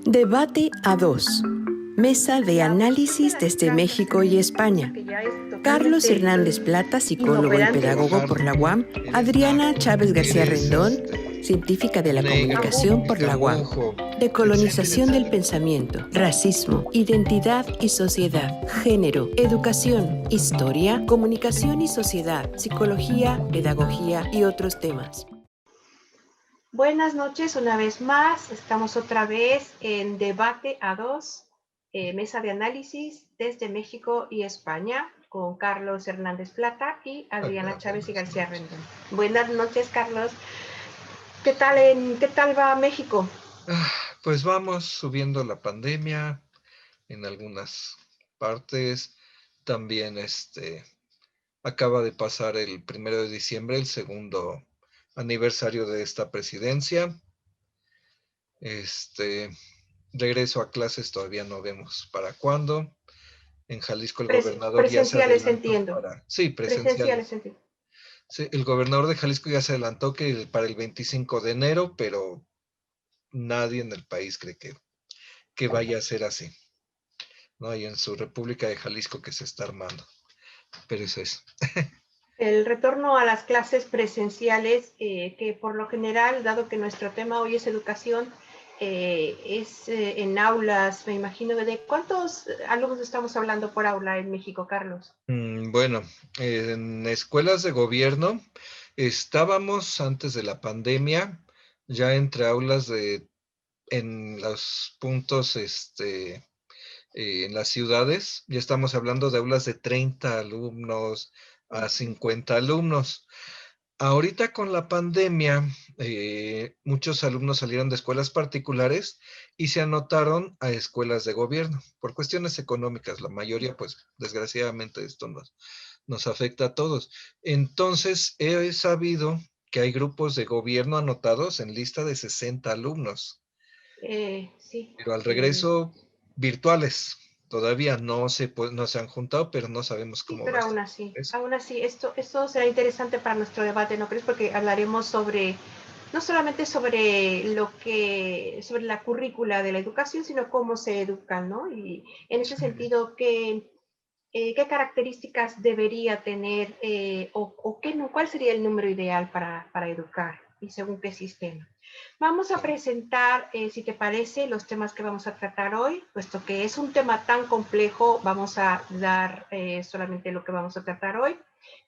Debate a dos. Mesa de análisis desde México y España. Carlos Hernández Plata, psicólogo y pedagogo por la UAM. Adriana Chávez García Rendón, científica de la comunicación por la UAM. Decolonización del pensamiento, racismo, identidad y sociedad, género, educación, historia, comunicación y sociedad, psicología, pedagogía y otros temas. Buenas noches, una vez más. Estamos otra vez en Debate a dos, mesa de análisis desde México y España, con Carlos Hernández Plata y Adriana Chávez y García Rendón. Buenas noches, Carlos. ¿Qué tal va México? Pues vamos subiendo la pandemia en algunas partes. También acaba de pasar el 1 de diciembre, el segundo aniversario de esta presidencia. Regreso a clases todavía no vemos para cuándo. En Jalisco el gobernador ya se adelantó entiendo. Sí, presenciales. Entiendo. Sí, el gobernador de Jalisco ya se adelantó que para el 25 de enero, pero nadie en el país cree que vaya a ser así. No hay en su República de Jalisco que se está armando. Pero eso es. El retorno a las clases presenciales, que por lo general, dado que nuestro tema hoy es educación, es en aulas, me imagino. ¿De cuántos alumnos estamos hablando por aula en México, Carlos? Bueno, en escuelas de gobierno estábamos antes de la pandemia ya entre aulas en los puntos, en las ciudades, ya estamos hablando de aulas de 30 alumnos a 50 alumnos. Ahorita con la pandemia, muchos alumnos salieron de escuelas particulares y se anotaron a escuelas de gobierno por cuestiones económicas. La mayoría, pues, desgraciadamente esto nos afecta a todos. Entonces, he sabido que hay grupos de gobierno anotados en lista de 60 alumnos. Sí. Pero al regreso, virtuales. Todavía no se han juntado, pero no sabemos cómo va a ser. Aún así, esto será interesante para nuestro debate, ¿no crees? Porque hablaremos no solamente sobre sobre la currícula de la educación, sino cómo se educan, ¿no? Y en ese sentido, ¿qué características debería tener cuál sería el número ideal para educar y según qué sistema? Vamos a presentar, si te parece, los temas que vamos a tratar hoy, puesto que es un tema tan complejo. Vamos a dar solamente lo que vamos a tratar hoy.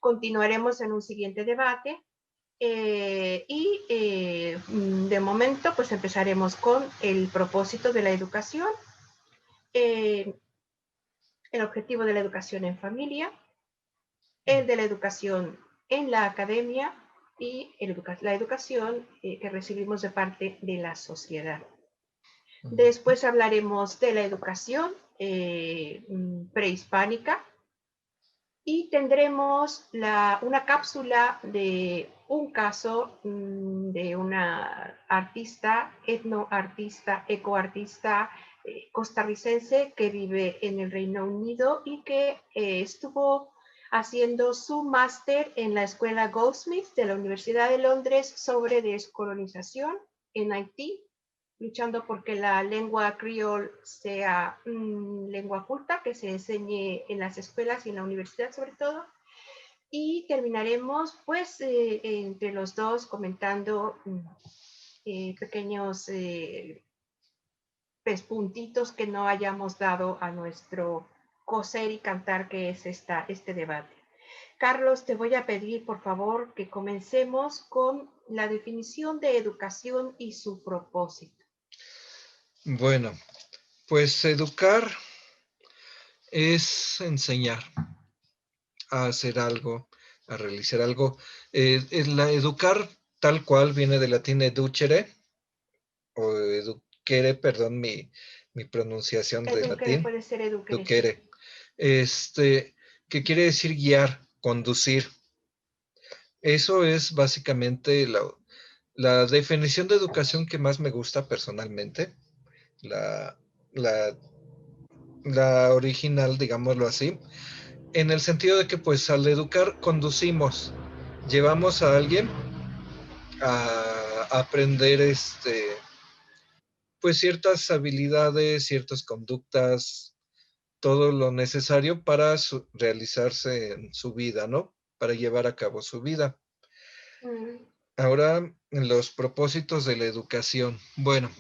Continuaremos en un siguiente debate. De momento, pues empezaremos con el propósito de la educación, el objetivo de la educación en familia, el de la educación en la academia y la educación que recibimos de parte de la sociedad. Después hablaremos de la educación prehispánica y tendremos una cápsula de un caso de una artista, etnoartista, ecoartista costarricense que vive en el Reino Unido y que estuvo haciendo su máster en la escuela Goldsmith de la Universidad de Londres sobre descolonización en Haití, luchando porque la lengua criol sea lengua culta, que se enseñe en las escuelas y en la universidad sobre todo. Y terminaremos pues entre los dos comentando pequeños puntitos que no hayamos dado a nuestro coser y cantar, que es este debate. Carlos, te voy a pedir por favor que comencemos con la definición de educación y su propósito. Bueno, pues educar es enseñar a hacer algo, a realizar algo. Educar tal cual viene del latín educere, o educere, perdón mi pronunciación de latín. Puede ser educere. Que quiere decir guiar, conducir. Eso es básicamente la definición de educación que más me gusta personalmente. La original, digámoslo así, en el sentido de que pues al educar conducimos, llevamos a alguien a aprender pues ciertas habilidades, ciertas conductas, todo lo necesario para realizarse en su vida, ¿no? Para llevar a cabo su vida. Mm. Ahora, en los propósitos de la educación. Bueno,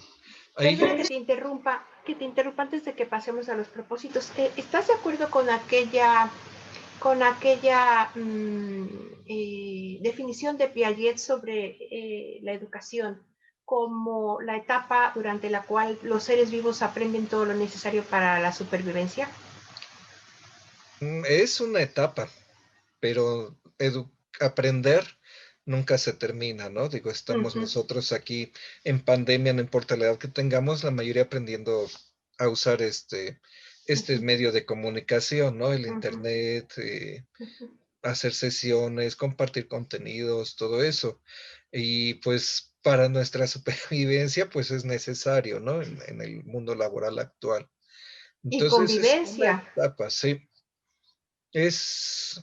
ahí yo... Perdona que te interrumpa antes de que pasemos a los propósitos. ¿Estás de acuerdo con aquella definición de Piaget sobre la educación como la etapa durante la cual los seres vivos aprenden todo lo necesario para la supervivencia? Es una etapa, pero aprender nunca se termina, ¿no? Digo, estamos Ujú, nosotros aquí en pandemia, no importa la edad que tengamos, la mayoría aprendiendo a usar este ujú, medio de comunicación, ¿no? El ujú, internet, ujú. hacer sesiones, compartir contenidos, todo eso. Y pues para nuestra supervivencia, pues es necesario, ¿no? En el mundo laboral actual. Y Entonces es una convivencia. etapa, sí.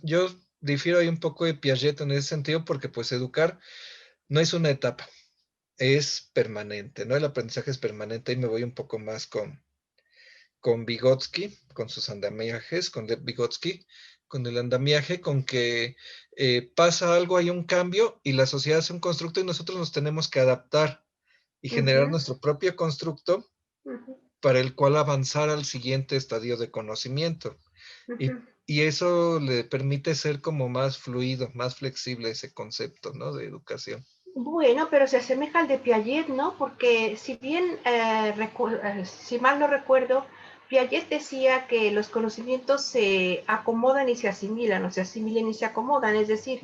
Yo difiero ahí un poco de Piaget en ese sentido porque pues educar no es una etapa, es permanente, ¿no? El aprendizaje es permanente y me voy un poco más con Vygotsky, con sus andamiajes, con Lev Vygotsky, con el andamiaje, con que pasa algo, hay un cambio y la sociedad es un constructo y nosotros nos tenemos que adaptar y generar Ujú, nuestro propio constructo ujú, para el cual avanzar al siguiente estadio de conocimiento. ujú. Y eso le permite ser como más fluido, más flexible ese concepto, ¿no? De educación. Bueno, pero se asemeja al de Piaget, ¿no? Porque si bien, si mal no recuerdo, Piaget decía que los conocimientos se acomodan y se asimilan, o se asimilan y se acomodan, es decir,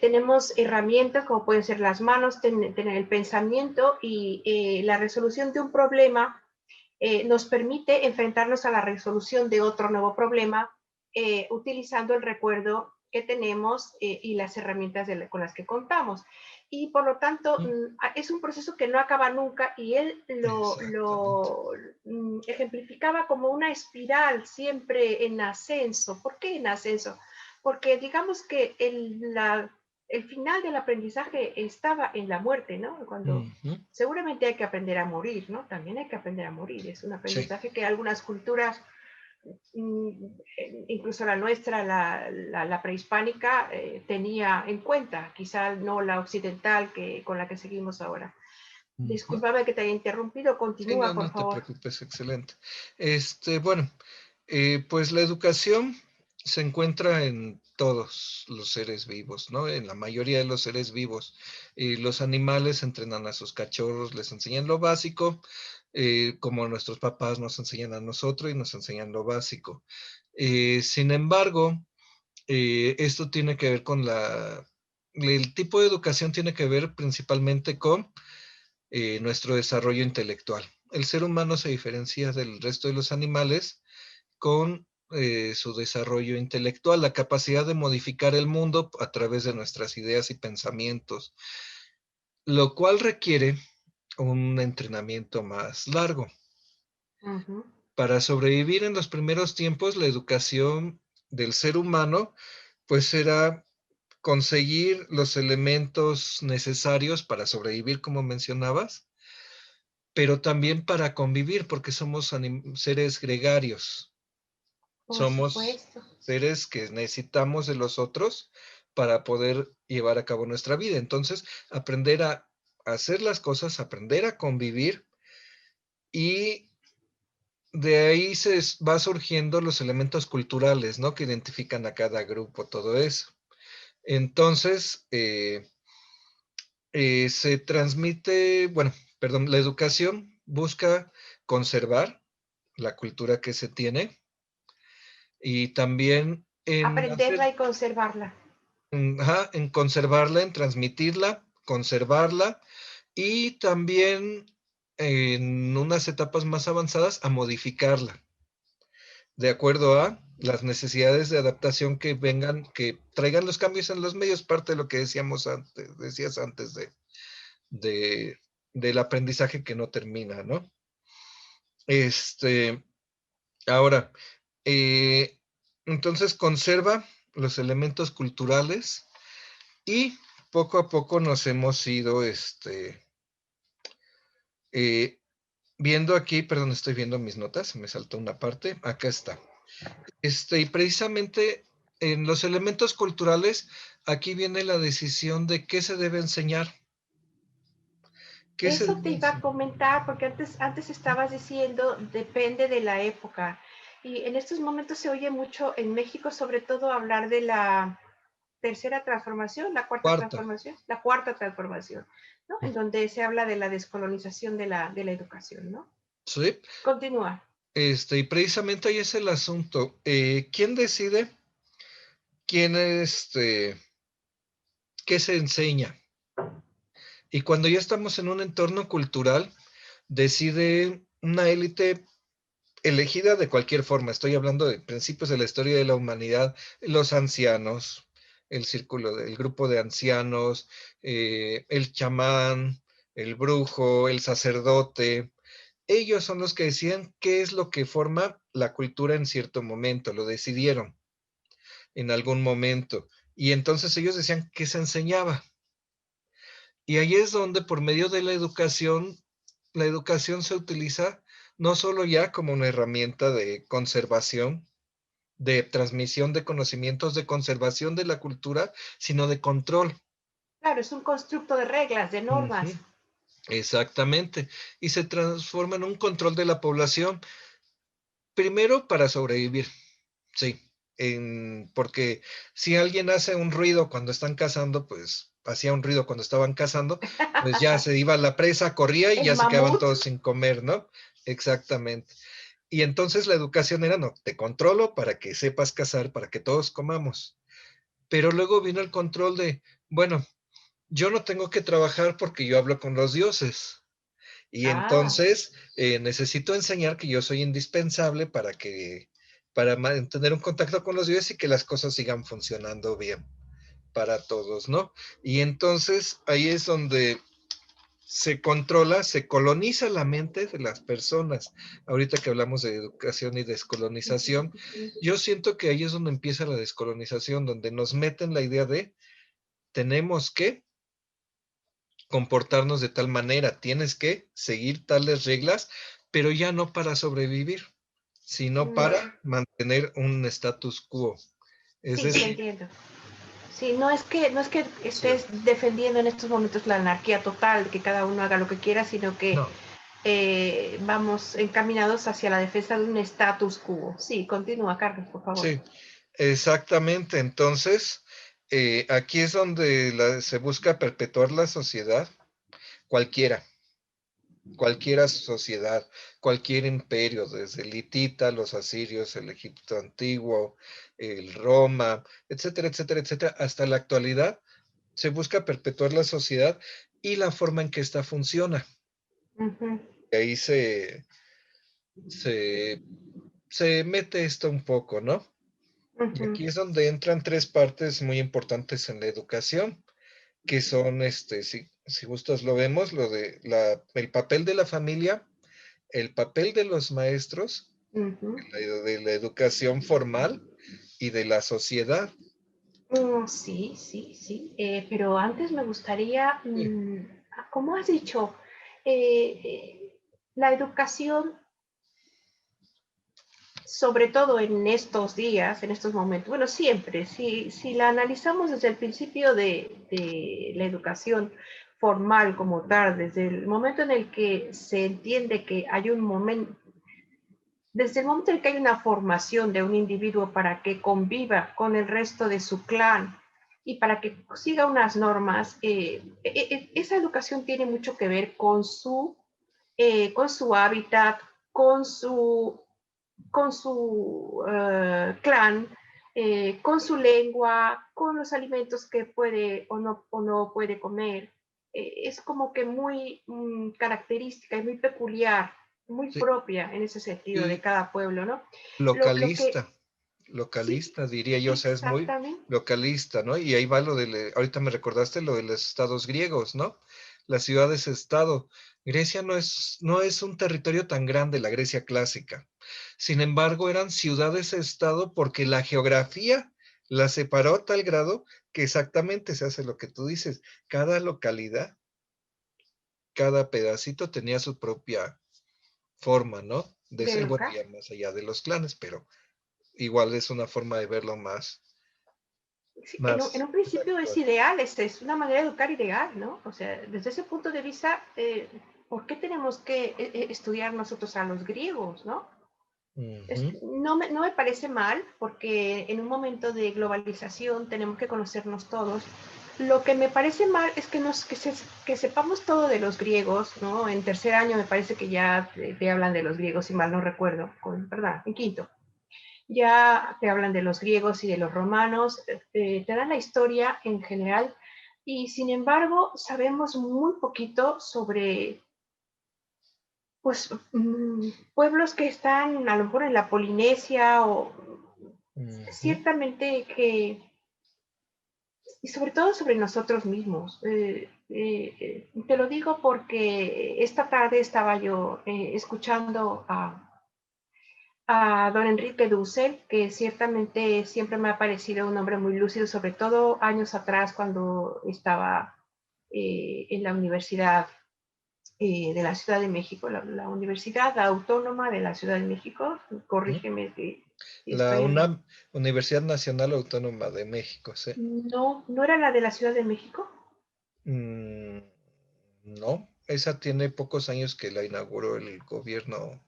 tenemos herramientas como pueden ser las manos, tener el pensamiento y la resolución de un problema nos permite enfrentarnos a la resolución de otro nuevo problema utilizando el recuerdo que tenemos y las herramientas con las que contamos. Y por lo tanto, Mm, es un proceso que no acaba nunca y él exactamente. ejemplificaba como una espiral siempre en ascenso. ¿Por qué en ascenso? Porque digamos que el final del aprendizaje estaba en la muerte, ¿no? Cuando Ujú. seguramente hay que aprender a morir, ¿no? También hay que aprender a morir. Es un Sí, aprendizaje que algunas culturas, mm, incluso la nuestra, la prehispánica, tenía en cuenta, quizá no la occidental con la que seguimos ahora. ujú. Discúlpame que te haya interrumpido, Sí, no, continúa, por no te favor. preocupes, excelente. Bueno, pues la educación se encuentra en todos los seres vivos, ¿no? En la mayoría de los seres vivos. Los animales entrenan a sus cachorros, les enseñan lo básico, como nuestros papás nos enseñan a nosotros y nos enseñan lo básico. Sin embargo, esto tiene que ver con el tipo de educación tiene que ver principalmente con nuestro desarrollo intelectual. El ser humano se diferencia del resto de los animales con su desarrollo intelectual, la capacidad de modificar el mundo a través de nuestras ideas y pensamientos, lo cual requiere un entrenamiento más largo. Ujú. Para sobrevivir en los primeros tiempos, la educación del ser humano, pues era conseguir los elementos necesarios para sobrevivir, como mencionabas, pero también para convivir, porque somos seres gregarios, Por somos supuesto. seres que necesitamos de los otros para poder llevar a cabo nuestra vida. Entonces, aprender a hacer las cosas, aprender a convivir y de ahí va surgiendo los elementos culturales, ¿no? Que identifican a cada grupo, todo eso. Entonces, se transmite, bueno, perdón, la educación busca conservar la cultura que se tiene y también en hacer, Aprenderla y conservarla. ajá, en conservarla, en transmitirla, conservarla y también en unas etapas más avanzadas a modificarla de acuerdo a las necesidades de adaptación que vengan, que traigan los cambios en los medios, parte de lo que decías antes de, del aprendizaje que no termina, ¿no? Este, ahora, eh, entonces conserva los elementos culturales y poco a poco nos hemos ido, viendo aquí, perdón, estoy viendo mis notas, me saltó una parte, acá está. Y precisamente en los elementos culturales, aquí viene la decisión de qué se debe enseñar. ¿Qué se Eso te debe iba a enseñar? comentar, porque antes estabas diciendo, depende de la época. Y en estos momentos se oye mucho en México, sobre todo, hablar de la tercera transformación, Cuarta. la cuarta transformación, ¿no? En donde se habla de la descolonización de la educación, ¿no? Sí. Continúa. Y precisamente ahí es el asunto. ¿Quién decide quién, qué se enseña? Y cuando ya estamos en un entorno cultural, decide una élite elegida de cualquier forma. Estoy hablando de principios de la historia de la humanidad, los ancianos, el círculo, el grupo de ancianos, el chamán, el brujo, el sacerdote. Ellos son los que deciden qué es lo que forma la cultura en cierto momento, lo decidieron en algún momento. Y entonces ellos decían qué se enseñaba. Y ahí es donde por medio de la educación se utiliza no solo ya como una herramienta de conservación, de transmisión de conocimientos, de conservación de la cultura, sino de control. Claro, es un constructo de reglas, de normas. Ujú, exactamente. Y se transforma en un control de la población, primero para sobrevivir, sí, porque si alguien hace un ruido cuando están cazando, pues hacía un ruido cuando estaban cazando, pues ya se iba la presa, corría y El ya se quedaban mamut. todos sin comer, ¿no? Exactamente. Y entonces la educación era, no, te controlo para que sepas cazar, para que todos comamos. Pero luego vino el control de, bueno, yo no tengo que trabajar porque yo hablo con los dioses. Y Ah, entonces necesito enseñar que yo soy indispensable para mantener un contacto con los dioses y que las cosas sigan funcionando bien para todos, ¿no? Y entonces ahí es donde se controla, se coloniza la mente de las personas. Ahorita que hablamos de educación y descolonización, yo siento que ahí es donde empieza la descolonización, donde nos meten la idea de tenemos que comportarnos de tal manera, tienes que seguir tales reglas, pero ya no para sobrevivir, sino para mantener un status quo. Es sí, te decir, entiendo. Sí, no es que sí, estés defendiendo en estos momentos la anarquía total, que cada uno haga lo que quiera, sino que no, vamos encaminados hacia la defensa de un status quo. Sí, continúa, Carlos, por favor. sí, exactamente. Entonces, aquí es donde se busca perpetuar la sociedad, cualquiera, cualquiera sociedad, cualquier imperio, desde el hitita, los asirios, el Egipto antiguo, el Roma, etcétera, etcétera, etcétera, hasta la actualidad, se busca perpetuar la sociedad y la forma en que ésta funciona. Ujú, Y ahí se, se mete esto un poco, ¿no? Y ujú, aquí es donde entran tres partes muy importantes en la educación, que son, si gustas lo vemos, el papel de la familia, el papel de los maestros, ujú. de la educación formal y de la sociedad. Sí, sí, sí. Pero antes me gustaría, Sí, ¿cómo has dicho? Eh, la educación, sobre todo en estos días, en estos momentos, bueno, siempre, si la analizamos desde el principio de la educación formal como tal, desde el momento en el que se entiende que hay un momento, desde el momento en que hay una formación de un individuo para que conviva con el resto de su clan y para que siga unas normas, esa educación tiene mucho que ver con su hábitat, con su, con su clan, con su lengua, con los alimentos que puede o no puede comer. Es como que muy característica y muy peculiar, muy sí. propia en ese sentido de Y cada pueblo, ¿no? Lo que localista, sí, localista diría yo, o sea, es muy exactamente. localista, ¿no? Y ahí va ahorita me recordaste lo de los estados griegos, ¿no? Las ciudades-estado. Grecia no es un territorio tan grande, la Grecia clásica. Sin embargo, eran ciudades-estado porque la geografía la separó a tal grado que exactamente se hace lo que tú dices. Cada localidad, cada pedacito tenía su propia forma, ¿no? De de ser, bueno, educar. ya más allá de los clanes, pero igual es una forma de verlo Sí, en más un principio es actual. ideal, es una manera de educar ideal, ¿no? O sea, desde ese punto de vista, ¿por qué tenemos que estudiar nosotros a los griegos, ¿no? Ujú, No me parece mal, porque en un momento de globalización tenemos que conocernos todos. Lo que me parece mal es que sepamos todo de los griegos, ¿no? En tercer año me parece que ya te hablan de los griegos, si mal no recuerdo, perdón, en quinto. Ya te hablan de los griegos y de los romanos, te dan la historia en general, y sin embargo sabemos muy poquito sobre pues pueblos que están a lo mejor en la Polinesia o ujú. ciertamente que, y sobre todo sobre nosotros mismos. Te lo digo porque esta tarde estaba yo escuchando a don Enrique Dussel, que ciertamente siempre me ha parecido un hombre muy lúcido, sobre todo años atrás cuando estaba en la Universidad de la Ciudad de México, la Universidad Autónoma de la Ciudad de México. Ujú. Corrígeme si La estoy en... UNAM, Universidad Nacional Autónoma de México, ¿sí? No, no era la de la Ciudad de México. Mm, no, esa tiene pocos años que la inauguró el gobierno.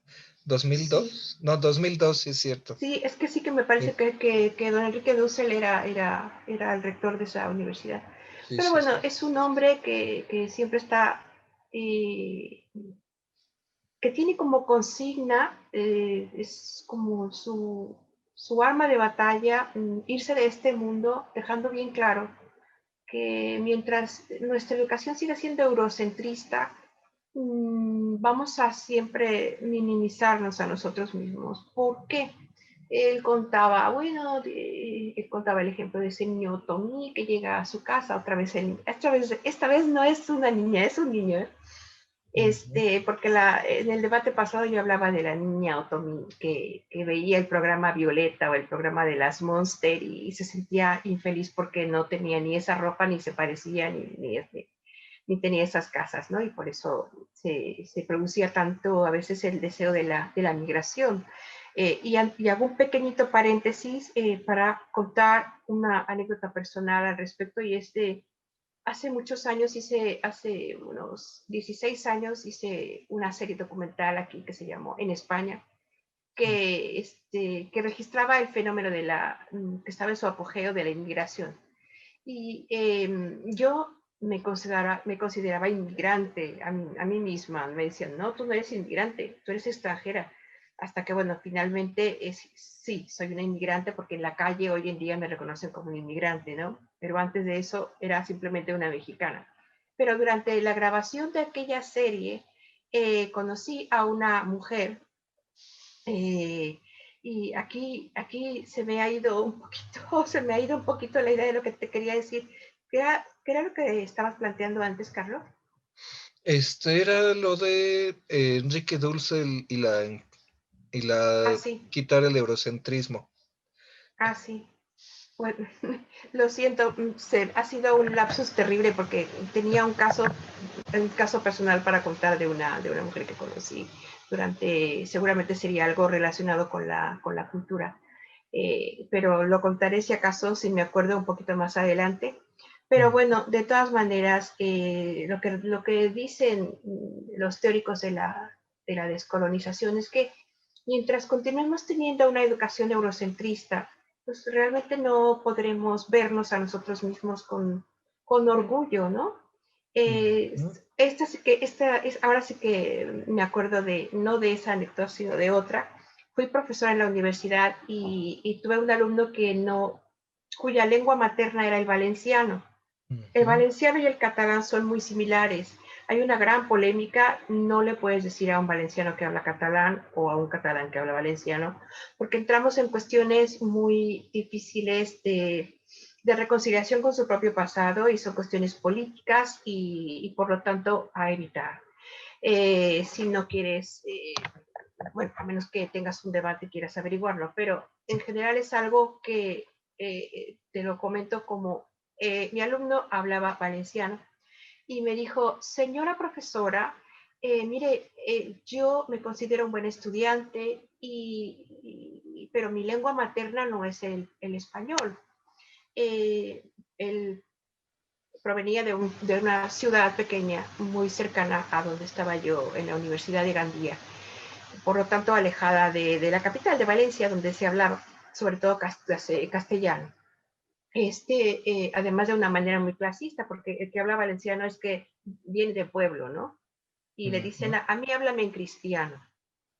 Sí, ¿2002? No, 2002, sí es cierto. sí, es que sí que me parece Sí, que don Enrique Dussel era el rector de esa universidad. sí, Pero sí, bueno, sí. es un hombre que siempre está, eh, que tiene como consigna, es como su arma de batalla, irse de este mundo, dejando bien claro que mientras nuestra educación siga siendo eurocentrista, vamos a siempre minimizarnos a nosotros mismos. ¿Por qué? Él contaba, bueno, él contaba el ejemplo de ese niño Tommy que llega a su casa, otra vez, esta vez no es una niña, es un niño, ¿eh? Ujú. Porque en el debate pasado yo hablaba de la niña Otomi que veía el programa Violeta o el programa de las Monster y se sentía infeliz porque no tenía ni esa ropa, ni se parecía, ni tenía esas casas, ¿no? Y por eso se producía tanto a veces el deseo de la migración. Y hago un pequeñito paréntesis para contar una anécdota personal al respecto, y es de hace muchos años hace unos 16 años hice una serie documental aquí que se llamó En España, que registraba el fenómeno que estaba en su apogeo de la inmigración. Y yo me consideraba inmigrante a mí misma. Me decían, no, tú no eres inmigrante, tú eres extranjera. Hasta que, bueno, finalmente sí, soy una inmigrante porque en la calle hoy en día me reconocen como un inmigrante, ¿no? Pero antes de eso era simplemente una mexicana. Pero durante la grabación de aquella serie conocí a una mujer, eh, y aquí se me ha ido un poquito, se me ha ido un poquito la idea de lo que te quería decir. ¿Qué era lo que estabas planteando antes, Carlos? Este era lo de Enrique Dulce y la Sí, quitar el eurocentrismo. sí. Bueno, lo siento, ha sido un lapsus terrible porque tenía un caso personal para contar de una mujer que conocí seguramente sería algo relacionado con la cultura, pero lo contaré si acaso, si me acuerdo un poquito más adelante. Pero Mm, bueno, de todas maneras, lo que dicen los teóricos de la descolonización es que mientras continuemos teniendo una educación eurocentrista, pues realmente no podremos vernos a nosotros mismos con orgullo, ¿no? ujú, Ahora sí que me acuerdo no de esa anécdota, sino de otra. Fui profesora en la universidad y tuve un alumno cuya lengua materna era el valenciano. El ujú. valenciano y el catalán son muy similares. Hay una gran polémica, no le puedes decir a un valenciano que habla catalán o a un catalán que habla valenciano, porque entramos en cuestiones muy difíciles de reconciliación con su propio pasado, y son cuestiones políticas y por lo tanto a evitar. Si no quieres, bueno, a menos que tengas un debate y quieras averiguarlo, pero en general es algo que te lo comento como mi alumno hablaba valenciano y me dijo, señora profesora, Mire, yo me considero un buen estudiante, pero mi lengua materna no es el español. Él provenía de una ciudad pequeña, muy cercana a donde estaba yo, en la Universidad de Gandía, por lo tanto alejada de la capital, de Valencia, donde se hablaba sobre todo castellano. Además de una manera muy clasista, porque el que habla valenciano es que viene de pueblo, ¿no? Y le dicen, a mí háblame en cristiano.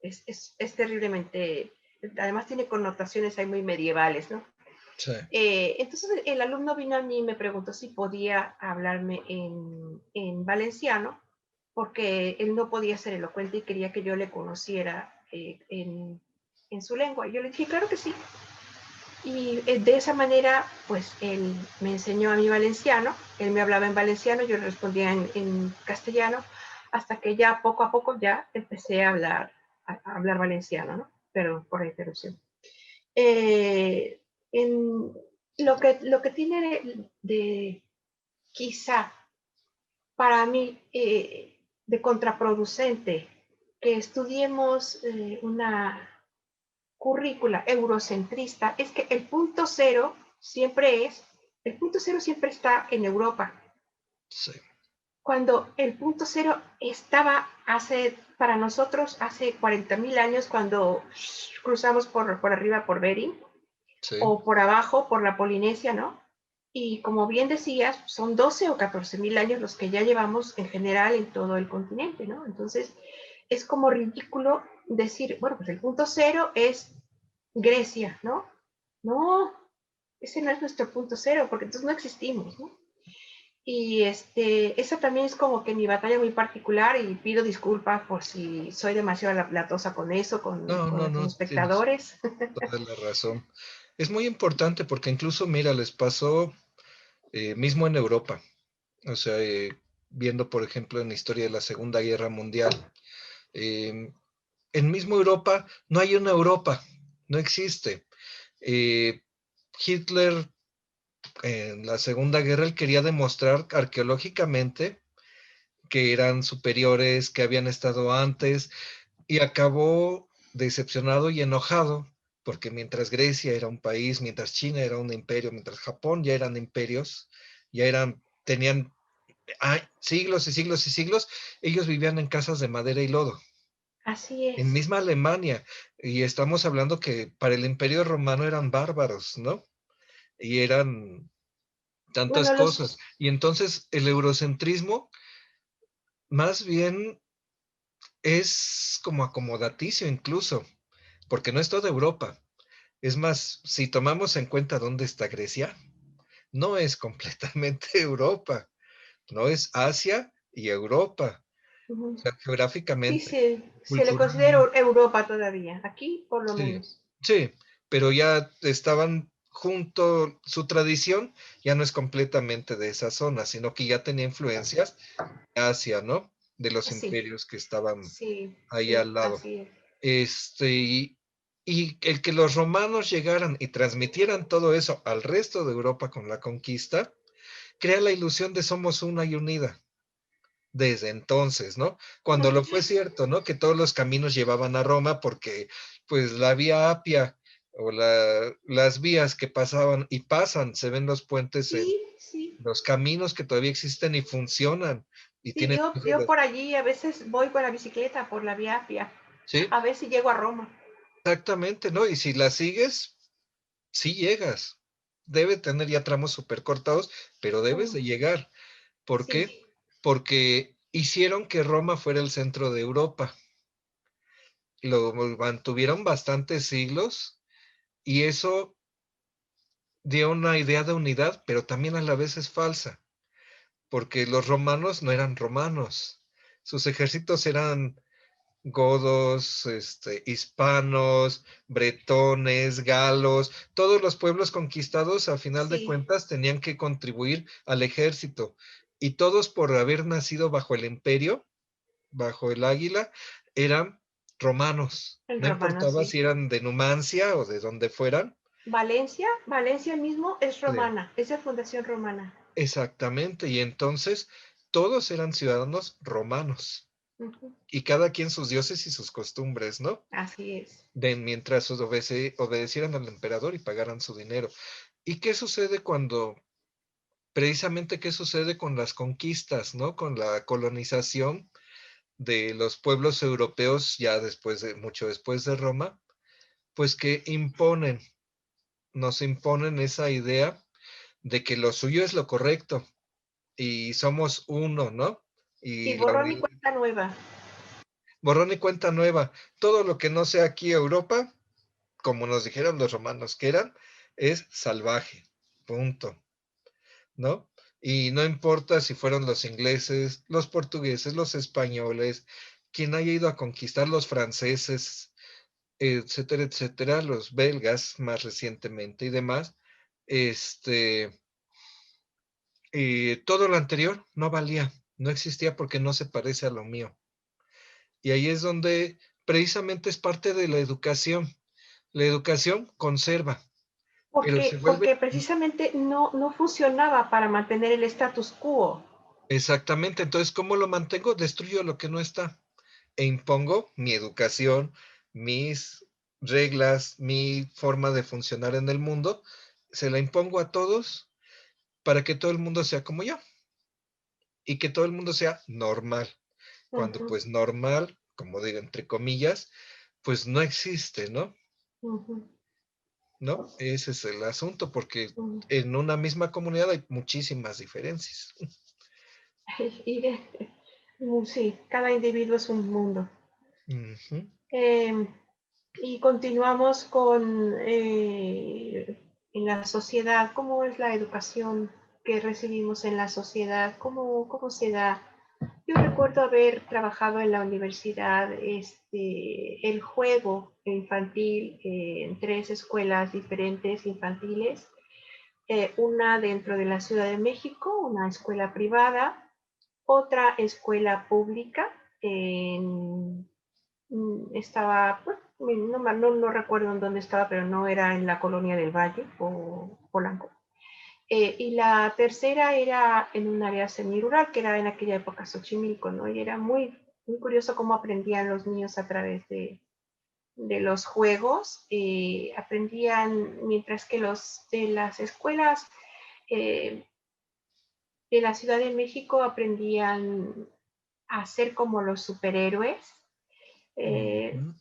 Es terriblemente, además tiene connotaciones ahí muy medievales, ¿no? Sí. Entonces el alumno vino a mí y me preguntó si podía hablarme en valenciano, porque él no podía ser elocuente y quería que yo le conociera en su lengua. Y yo le dije, claro que sí. Y de esa manera, pues él me enseñó a mí valenciano, él me hablaba en valenciano, yo le respondía en castellano, hasta que ya poco a poco ya empecé a hablar valenciano, ¿no? Perdón por la interrupción. Eh, en lo que tiene quizá para mí de contraproducente que estudiemos una currícula eurocentrista es que el punto cero siempre está en Europa. Sí. Cuando el punto cero estaba para nosotros hace 40.000 años, cuando cruzamos por arriba por Bering, Sí. o por abajo por la Polinesia, ¿no? Y como bien decías, son 12 o 14.000 años los que ya llevamos en general en todo el continente, ¿no? Entonces, es como ridículo decir, bueno, pues el punto cero es Grecia, ¿no? No, ese no es nuestro punto cero, porque entonces no existimos, ¿no? Y esa también es como que mi batalla muy particular, y pido disculpas por si soy demasiado latosa con eso, No, con no, los no, tienes espectadores. toda la razón. Es muy importante porque incluso, mira, les pasó mismo en Europa. O sea, viendo, por ejemplo, en la historia de la Segunda Guerra Mundial, eh, en mismo Europa no hay una Europa, no existe. Hitler en la Segunda Guerra él quería demostrar arqueológicamente que eran superiores, que habían estado antes, y acabó decepcionado y enojado, porque mientras Grecia era un país, mientras China era un imperio, mientras Japón ya eran imperios, tenían siglos y siglos y siglos, ellos vivían en casas de madera y lodo. Así En es. misma Alemania, y estamos hablando que para el imperio romano eran bárbaros, ¿no? Y eran tantas Bueno, cosas. Y entonces el eurocentrismo más bien es como acomodaticio incluso, porque no es toda Europa. Es más, si tomamos en cuenta dónde está Grecia, no es completamente Europa, no es Asia y Europa. O sea, sí, geográficamente, se le considera culturalmente, Europa todavía, aquí por lo sí, menos. sí, pero ya estaban junto, su tradición ya no es completamente de esa zona, sino que ya tenía influencias de Asia, ¿no? De los Sí, imperios que estaban sí, ahí sí, al lado. así es. Y el que los romanos llegaran y transmitieran todo eso al resto de Europa con la conquista, crea la ilusión de somos una y unida. Desde entonces, ¿no? Cuando lo fue cierto, ¿no? Que todos los caminos llevaban a Roma porque, pues, la vía Apia o las vías que pasaban y pasan, se ven los puentes en Sí, sí, los caminos que todavía existen y funcionan y sí, tienen, yo por allí a veces voy con la bicicleta por la Vía Apia, sí, a ver si llego a Roma. exactamente, ¿no? Y si la sigues, sí llegas. Debe tener ya tramos súper cortados, pero debes de llegar. ¿Por qué? Sí, Porque hicieron que Roma fuera el centro de Europa. Lo mantuvieron bastantes siglos y eso dio una idea de unidad, pero también a la vez es falsa, porque los romanos no eran romanos. Sus ejércitos eran godos, hispanos, bretones, galos, todos los pueblos conquistados a final de sí, cuentas tenían que contribuir al ejército y todos por haber nacido bajo el imperio, bajo el águila, eran romanos. en No romano, importaba sí. si eran de Numancia o de donde fueran. Valencia mismo es Sí, romana, es de fundación romana. exactamente, y entonces todos eran ciudadanos romanos. Ujú. y cada quien sus dioses y sus costumbres, ¿no? Así es. Mientras obedecieran al emperador y pagaran su dinero. ¿Y qué sucede precisamente qué sucede con las conquistas, ¿no? Con la colonización de los pueblos europeos ya mucho después de Roma, pues que nos imponen esa idea de que lo suyo es lo correcto y somos uno, ¿no? Sí, Y borrón y cuenta nueva. borrón y cuenta nueva. Todo lo que no sea aquí Europa, como nos dijeron los romanos que eran, es salvaje. Punto. ¿No? Y no importa si fueron los ingleses, los portugueses, los españoles, quien haya ido a conquistar los franceses, etcétera, etcétera, los belgas más recientemente y demás, este, todo lo anterior no valía, no existía porque no se parece a lo mío. Y ahí es donde precisamente es parte de la educación. La educación conserva, pero se vuelve Porque precisamente no funcionaba para mantener el status quo. exactamente. Entonces, ¿cómo lo mantengo? Destruyo lo que no está e impongo mi educación, mis reglas, mi forma de funcionar en el mundo, se la impongo a todos para que todo el mundo sea como yo y que todo el mundo sea normal. Cuando Ujú, pues normal, como digo entre comillas, pues no existe, ¿no? ujú, ¿No? Ese es el asunto, porque ujú. en una misma comunidad hay muchísimas diferencias. Y sí, cada individuo es un mundo. Ujú. Eh, y continuamos con en la sociedad, ¿cómo es la educación que recibimos en la sociedad? Cómo se da? Yo recuerdo haber trabajado en la universidad el juego infantil en 3 escuelas diferentes infantiles, una dentro de la Ciudad de México, una escuela privada, otra escuela pública en estaba, pues, no recuerdo en dónde estaba, pero no era en la colonia del Valle o Polanco. Y la tercera era en un área semirural, que era en aquella época Xochimilco, ¿no? Y era muy curioso cómo aprendían los niños a través de los juegos. Aprendían, mientras que los de las escuelas eh, de la Ciudad de México aprendían a ser como los superhéroes Ujú.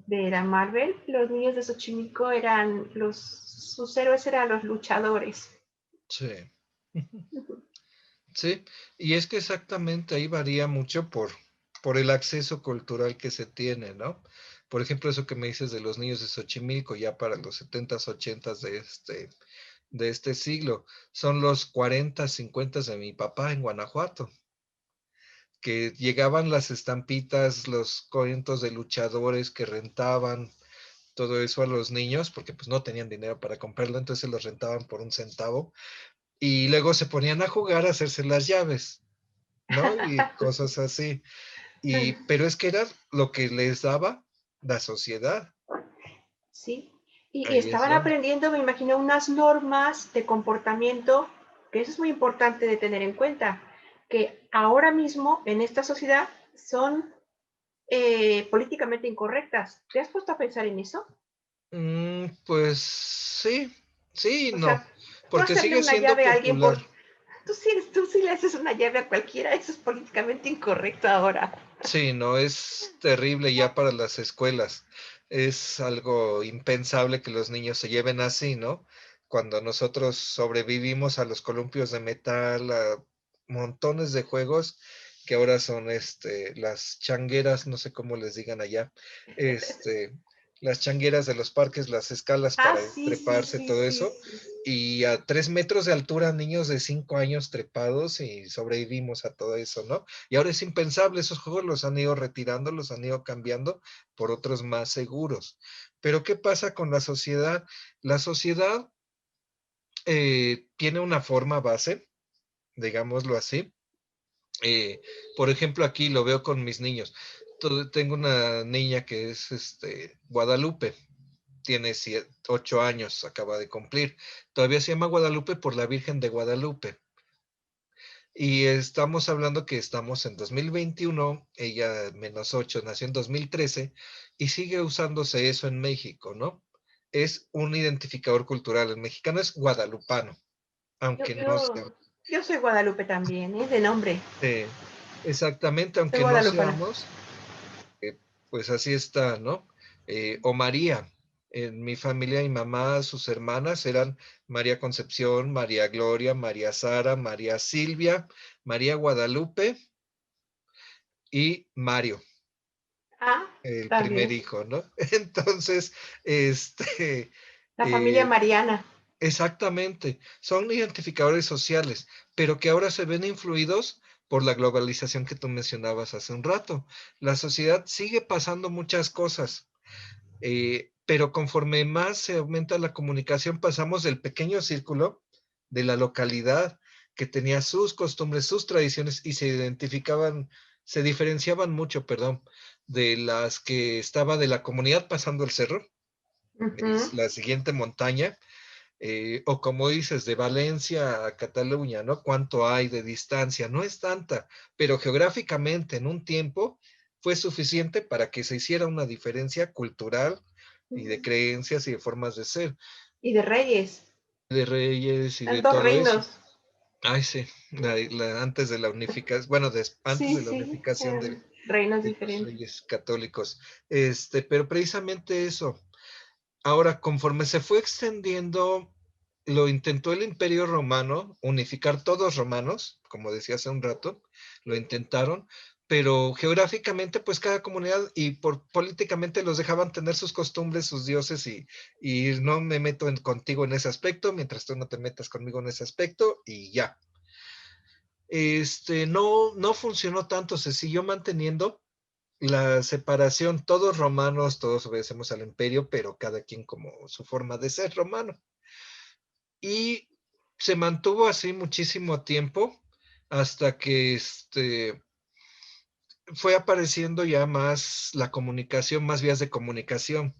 de la Marvel. Los niños de Xochimilco sus héroes eran los luchadores. Sí. Sí, y es que exactamente ahí varía mucho por el acceso cultural que se tiene, ¿no? Por ejemplo, eso que me dices de los niños de Xochimilco, ya para los 70s, 80s de este siglo, son los 40, 50 de mi papá en Guanajuato, que llegaban las estampitas, los cuentos de luchadores que rentaban, todo eso a los niños, porque pues no tenían dinero para comprarlo, entonces los rentaban por un centavo, y luego se ponían a jugar a hacerse las llaves. ¿No? Y cosas así. Pero es que era lo que les daba la sociedad. Sí, y Ahí es estaban donde. aprendiendo, me imagino, unas normas de comportamiento, que eso es muy importante de tener en cuenta, que ahora mismo en esta sociedad son políticamente incorrectas. ¿Te has puesto a pensar en eso? Pues sí, sí y O no, sea, tú porque hacerle sigue una siendo llave a alguien popular. por... Tú sí le haces una llave a cualquiera, eso es políticamente incorrecto ahora. Sí, no, es terrible ya para las escuelas. Es algo impensable que los niños se lleven así, ¿no? Cuando nosotros sobrevivimos a los columpios de metal, a montones de juegos que ahora son las changueras, no sé cómo les digan allá, este, las changueras de los parques, las escalas Ah, para sí, sí, treparse, sí, todo sí, eso, sí. y a 3 metros de altura, niños de 5 años trepados y sobrevivimos a todo eso, ¿no? Y ahora es impensable, esos juegos los han ido retirando, los han ido cambiando por otros más seguros. Pero ¿qué pasa con la sociedad? La sociedad tiene una forma base, digámoslo así. Eh, por ejemplo, aquí lo veo con mis niños. Tengo una niña que es Guadalupe, tiene 8 años, acaba de cumplir. Todavía se llama Guadalupe por la Virgen de Guadalupe. Y estamos hablando que estamos en 2021, ella -8 nació en 2013 y sigue usándose eso en México, ¿no? Es un identificador cultural. El mexicano es guadalupano, Yo, aunque no sea. yo, yo soy Guadalupe también, ¿eh? De nombre. Exactamente, Soy aunque no guadalupana. seamos, pues así está, ¿no? O María. En mi familia, mi mamá, sus hermanas eran María Concepción, María Gloria, María Sara, María Silvia, María Guadalupe y Mario, Ah, el primer también. hijo, ¿no? Entonces, este, La familia eh, Mariana. exactamente, son identificadores sociales, pero que ahora se ven influidos por la globalización que tú mencionabas hace un rato. La sociedad sigue pasando muchas cosas, pero conforme más se aumenta la comunicación, pasamos del pequeño círculo de la localidad que tenía sus costumbres, sus tradiciones y se diferenciaban mucho, perdón, de las que estaba de la comunidad pasando el cerro, Ujú. la siguiente montaña, o como dices, de Valencia a Cataluña, ¿no? ¿Cuánto hay de distancia? No es tanta, pero geográficamente en un tiempo fue suficiente para que se hiciera una diferencia cultural y de creencias y de formas de ser, Y de reyes. de reyes y Eran de dos todo eso. reinos. Ay, sí, antes de la unificación, bueno, antes Sí, de la sí, unificación eran reinos de los diferentes. reyes católicos. Pero precisamente eso. Ahora, conforme se fue extendiendo, lo intentó el Imperio Romano, unificar todos romanos, como decía hace un rato, lo intentaron, pero geográficamente, pues cada comunidad y políticamente los dejaban tener sus costumbres, sus dioses y no me meto contigo en ese aspecto, mientras tú no te metas conmigo en ese aspecto y ya. No funcionó tanto, se siguió manteniendo la separación, todos romanos, todos obedecemos al imperio, pero cada quien como su forma de ser romano. Y se mantuvo así muchísimo tiempo hasta que fue apareciendo ya más la comunicación, más vías de comunicación.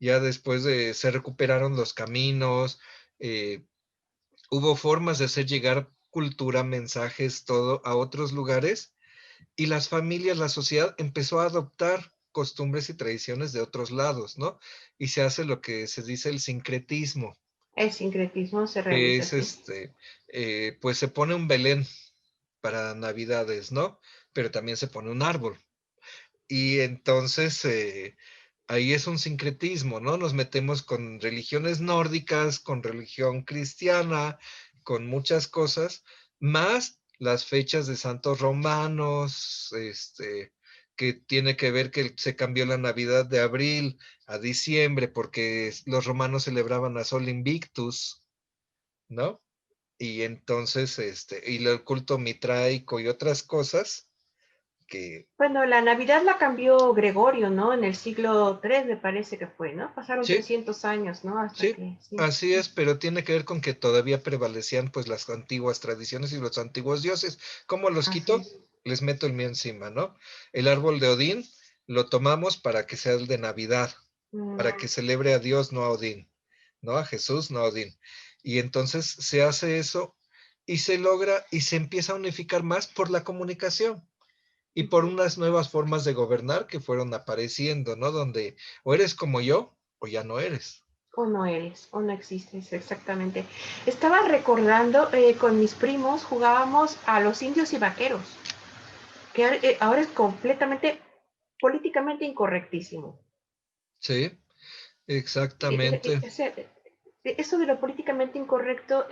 Ya después se recuperaron los caminos, eh, hubo formas de hacer llegar cultura, mensajes, todo a otros lugares y las familias, la sociedad empezó a adoptar costumbres y tradiciones de otros lados, ¿no? Y se hace lo que se dice el sincretismo, El sincretismo se que realiza es así. pues se pone un Belén para Navidades, ¿no? Pero también se pone un árbol. Y entonces ahí es un sincretismo, ¿no? Nos metemos con religiones nórdicas, con religión cristiana, con muchas cosas, más las fechas de santos romanos, que tiene que ver que se cambió la Navidad de abril a diciembre porque los romanos celebraban a Sol Invictus, ¿no? Y entonces, y el culto mitraico y otras cosas que, Bueno, la Navidad la cambió Gregorio, ¿no? En el siglo III me parece que fue, ¿no? Pasaron sí, 300 años, ¿no? Hasta sí, que, sí. así es, pero tiene que ver con que todavía prevalecían pues las antiguas tradiciones y los antiguos dioses. ¿Cómo los Así quito? es. Les meto el mío encima, ¿no? El árbol de Odín lo tomamos para que sea el de Navidad, Mm. para que celebre a Dios, no a Odín, ¿no? A Jesús, no a Odín. Y entonces se hace eso y se logra y se empieza a unificar más por la comunicación y por unas nuevas formas de gobernar que fueron apareciendo, ¿no? Donde o eres como yo o ya no eres. O no eres, o no existes, exactamente. Estaba recordando, con mis primos jugábamos a los indios y vaqueros, que ahora es completamente políticamente incorrectísimo. Sí, exactamente. O sea, eso de lo políticamente incorrecto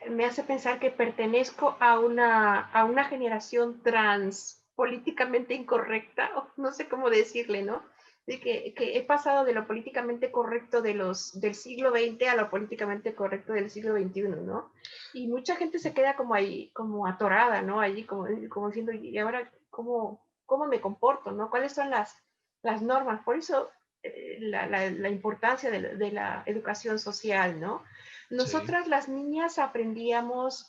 me hace pensar que pertenezco a una generación trans políticamente incorrecta, o no sé cómo decirle, ¿no? De que he pasado de lo políticamente correcto del siglo XX a lo políticamente correcto del siglo XXI, ¿no? Y mucha gente se queda como ahí, como atorada, ¿no? Allí como diciendo, ¿y ahora cómo me comporto, ¿no? ¿Cuáles son las normas? Por eso la importancia de la educación social, ¿no? Sí, Nosotras las niñas aprendíamos,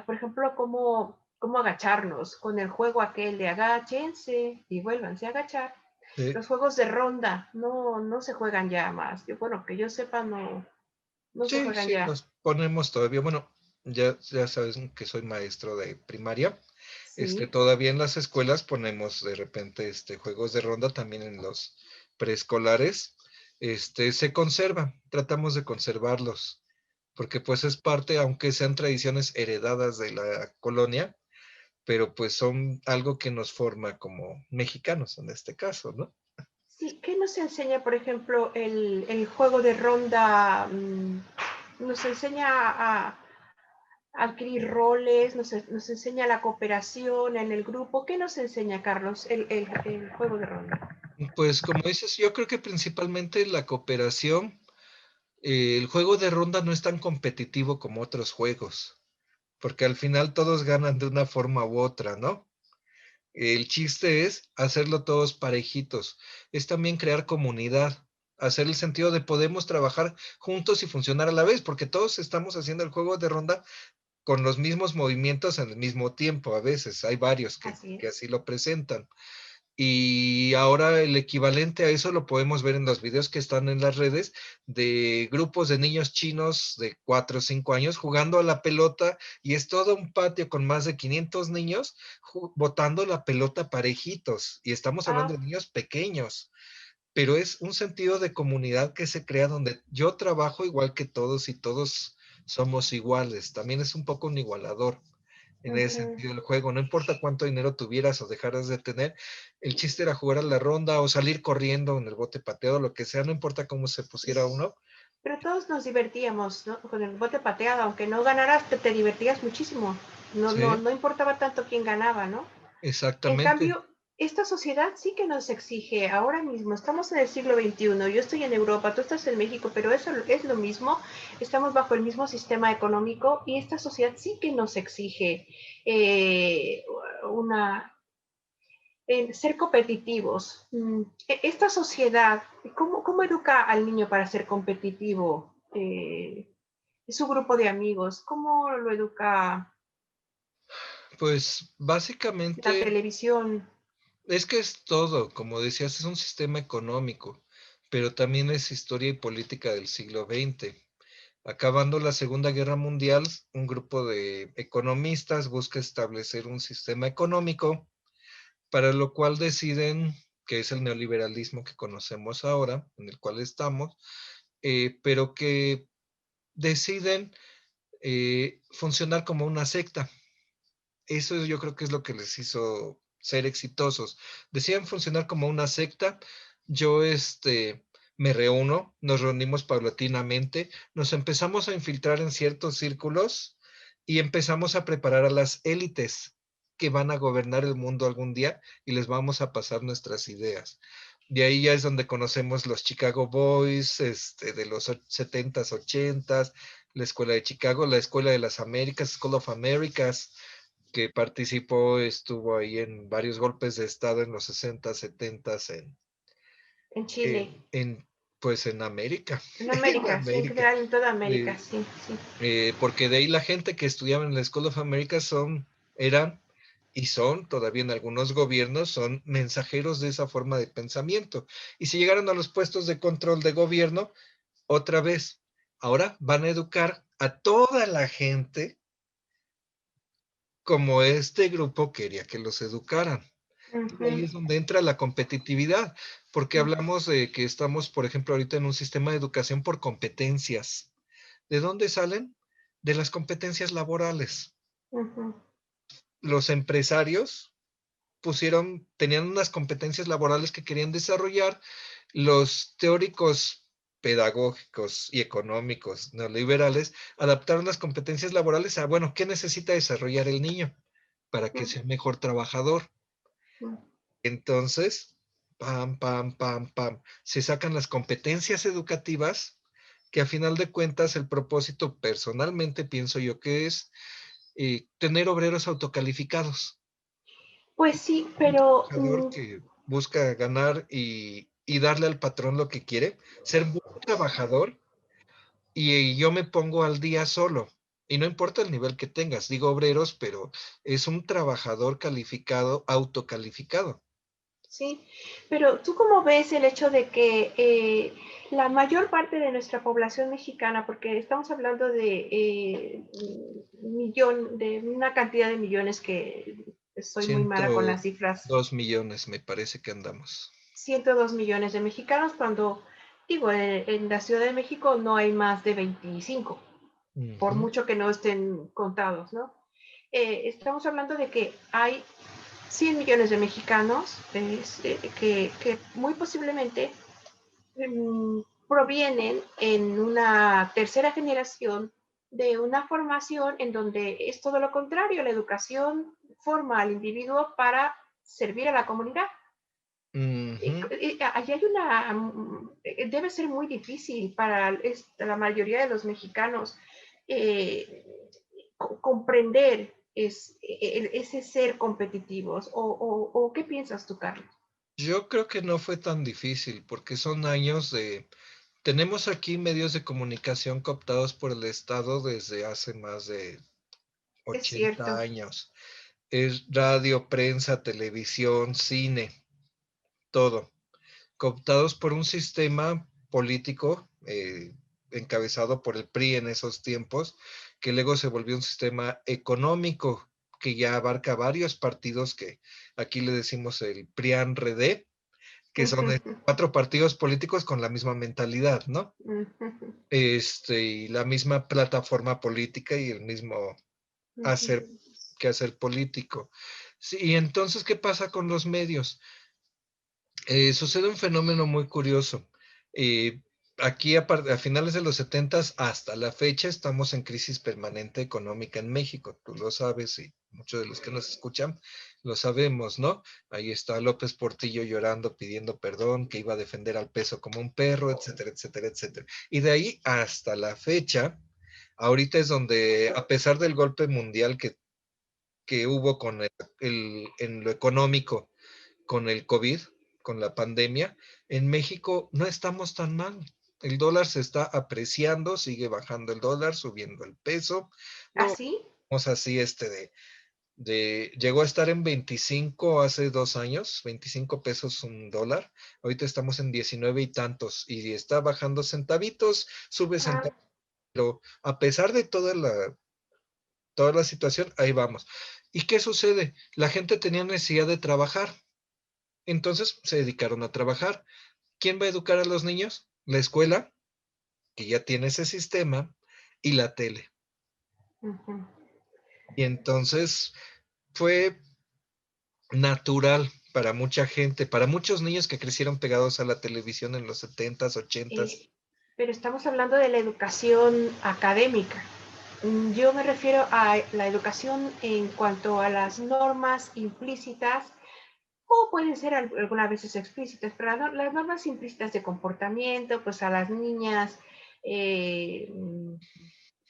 por ejemplo, cómo agacharnos con el juego aquel de agáchense y vuélvanse a agachar. sí, Los juegos de ronda no se juegan ya más. Bueno, que yo sepa, no se sí, juegan sí, ya. nos ponemos todavía. Bueno, ya sabes que soy maestro de primaria. Sí. Todavía en las escuelas ponemos de repente juegos de ronda también en los preescolares. Se conserva, tratamos de conservarlos, porque pues es parte, aunque sean tradiciones heredadas de la colonia, pero pues son algo que nos forma como mexicanos en este caso, ¿no? Sí, ¿qué nos enseña, por ejemplo, el juego de ronda? Nos enseña a adquirir roles, nos enseña la cooperación en el grupo. ¿Qué nos enseña, Carlos, el juego de ronda? Pues como dices, yo creo que principalmente la cooperación. El juego de ronda no es tan competitivo como otros juegos, porque al final todos ganan de una forma u otra, ¿no? El chiste es hacerlo todos parejitos, es también crear comunidad, hacer el sentido de podemos trabajar juntos y funcionar a la vez, porque todos estamos haciendo el juego de ronda con los mismos movimientos en el mismo tiempo, a veces hay varios Así que es. así lo presentan. Y ahora el equivalente a eso lo podemos ver en los videos que están en las redes de grupos de niños chinos de 4 o 5 años jugando a la pelota, y es todo un patio con más de 500 niños botando la pelota parejitos, y estamos hablando de Ah, niños pequeños, pero es un sentido de comunidad que se crea donde yo trabajo igual que todos y todos somos iguales. También es un poco un igualador en ese ujú. sentido del juego. No importa cuánto dinero tuvieras o dejaras de tener, el chiste era jugar a la ronda o salir corriendo en el bote pateado, lo que sea, no importa cómo se pusiera uno. Pero todos nos divertíamos, ¿no? Con el bote pateado, aunque no ganaras, te divertías muchísimo. Sí, No importaba tanto quién ganaba, ¿no? En exactamente. cambio, esta sociedad sí que nos exige ahora mismo. Estamos en el siglo XXI. Yo estoy en Europa, tú estás en México, pero eso es lo mismo. Estamos bajo el mismo sistema económico y esta sociedad sí que nos exige eh, una, ser competitivos. Esta sociedad, ¿cómo educa al niño para ser competitivo? Su grupo de amigos, ¿cómo lo educa Pues la básicamente televisión? es que es todo, como decías, es un sistema económico, pero también es historia y política del siglo XX. Acabando la Segunda Guerra Mundial, un grupo de economistas busca establecer un sistema económico, para lo cual deciden, que es el neoliberalismo que conocemos ahora, en el cual estamos, pero que deciden funcionar como una secta. Eso yo creo que es lo que les hizo ser exitosos. Deciden funcionar como una secta. Yo me reúno, nos reunimos paulatinamente, nos empezamos a infiltrar en ciertos círculos y empezamos a preparar a las élites que van a gobernar el mundo algún día, y les vamos a pasar nuestras ideas. De ahí ya es donde conocemos los Chicago Boys, de los 70s, 80s, la Escuela de Chicago, la Escuela de las Américas, School of Americas, que participó, estuvo ahí en varios golpes de estado en los 60, 70 En en, Chile, en, pues en América, en en América, sí, en América. general en toda América, Eh, sí, sí. Porque de ahí la gente que estudiaba en la School of America eran y son todavía en algunos gobiernos, son mensajeros de esa forma de pensamiento. Y si llegaron a los puestos de control de gobierno, otra vez, ahora van a educar a toda la gente como este grupo quería que los educaran. Y Ujú, ahí es donde entra la competitividad, porque hablamos de que estamos, por ejemplo, ahorita en un sistema de educación por competencias. ¿De dónde salen? De las competencias laborales. ujú. Los empresarios tenían unas competencias laborales que querían desarrollar. Los teóricos pedagógicos y económicos neoliberales adaptaron las competencias laborales a, bueno, ¿qué necesita desarrollar el niño para que sea mejor trabajador? Entonces, pam, pam, pam, pam, se sacan las competencias educativas, que a final de cuentas el propósito personalmente pienso yo que es tener obreros autocalificados. Pues sí, Un pero trabajador que busca ganar y darle al patrón lo que quiere, ser buen trabajador, y yo me pongo al día solo. Y no importa el nivel que tengas, digo obreros, pero es un trabajador calificado, autocalificado. Sí, pero ¿tú cómo ves el hecho de que la mayor parte de nuestra población mexicana, porque estamos hablando de de una cantidad de millones que soy muy mala con las cifras, 102 millones me parece que andamos. 102 millones de mexicanos, cuando digo, en la Ciudad de México no hay más de 25, por Ujú. mucho que no estén contados, ¿no? Estamos hablando de que hay 100 millones de mexicanos que muy posiblemente provienen en una tercera generación de una formación en donde es todo lo contrario, la educación forma al individuo para servir a la comunidad. Ujú. Allí hay debe ser muy difícil para la mayoría de los mexicanos eh, comprender ese ser competitivos. O ¿qué piensas tú, Carlos? Yo creo que no fue tan difícil porque son años de... Tenemos aquí medios de comunicación cooptados por el Estado desde hace más de Es 80 cierto. años. Es radio, prensa, televisión, cine, todo. Cooptados por un sistema político encabezado por el PRI en esos tiempos, que luego se volvió un sistema económico que ya abarca varios partidos que aquí le decimos el PRIAN-RD, que son cuatro partidos políticos con la misma mentalidad, ¿no? Y la misma plataforma política y el mismo hacer que hacer político. Sí, y entonces, ¿qué pasa con los medios? Sucede un fenómeno muy curioso. Eh, Aquí a finales de los 70 hasta la fecha estamos en crisis permanente económica en México. Tú lo sabes y muchos de los que nos escuchan lo sabemos, ¿no? Ahí está López Portillo llorando, pidiendo perdón, que iba a defender al peso como un perro, etcétera, etcétera, etcétera. Y de ahí hasta la fecha, ahorita es donde, a pesar del golpe mundial que hubo con en lo económico, con el COVID, con la pandemia, en México no estamos tan mal. El dólar se está apreciando, sigue bajando el dólar, subiendo el peso. No, ¿Así? vamos así llegó a estar en 25 hace 2 años, 25 pesos un dólar. Ahorita estamos en 19 y tantos y está bajando centavitos, sube Ah, centavitos, pero a pesar de toda la situación, ahí vamos. ¿Y qué sucede? La gente tenía necesidad de trabajar, entonces se dedicaron a trabajar. ¿Quién va a educar a los niños? La escuela, que ya tiene ese sistema, y la tele. Y entonces fue natural para mucha gente, para muchos niños que crecieron pegados a la televisión en los 70s, 80s. eh, pero estamos hablando de la educación académica. Yo me refiero a la educación en cuanto a las normas implícitas, o pueden ser algunas veces explícitas, pero las normas implícitas de comportamiento, pues a las niñas, eh,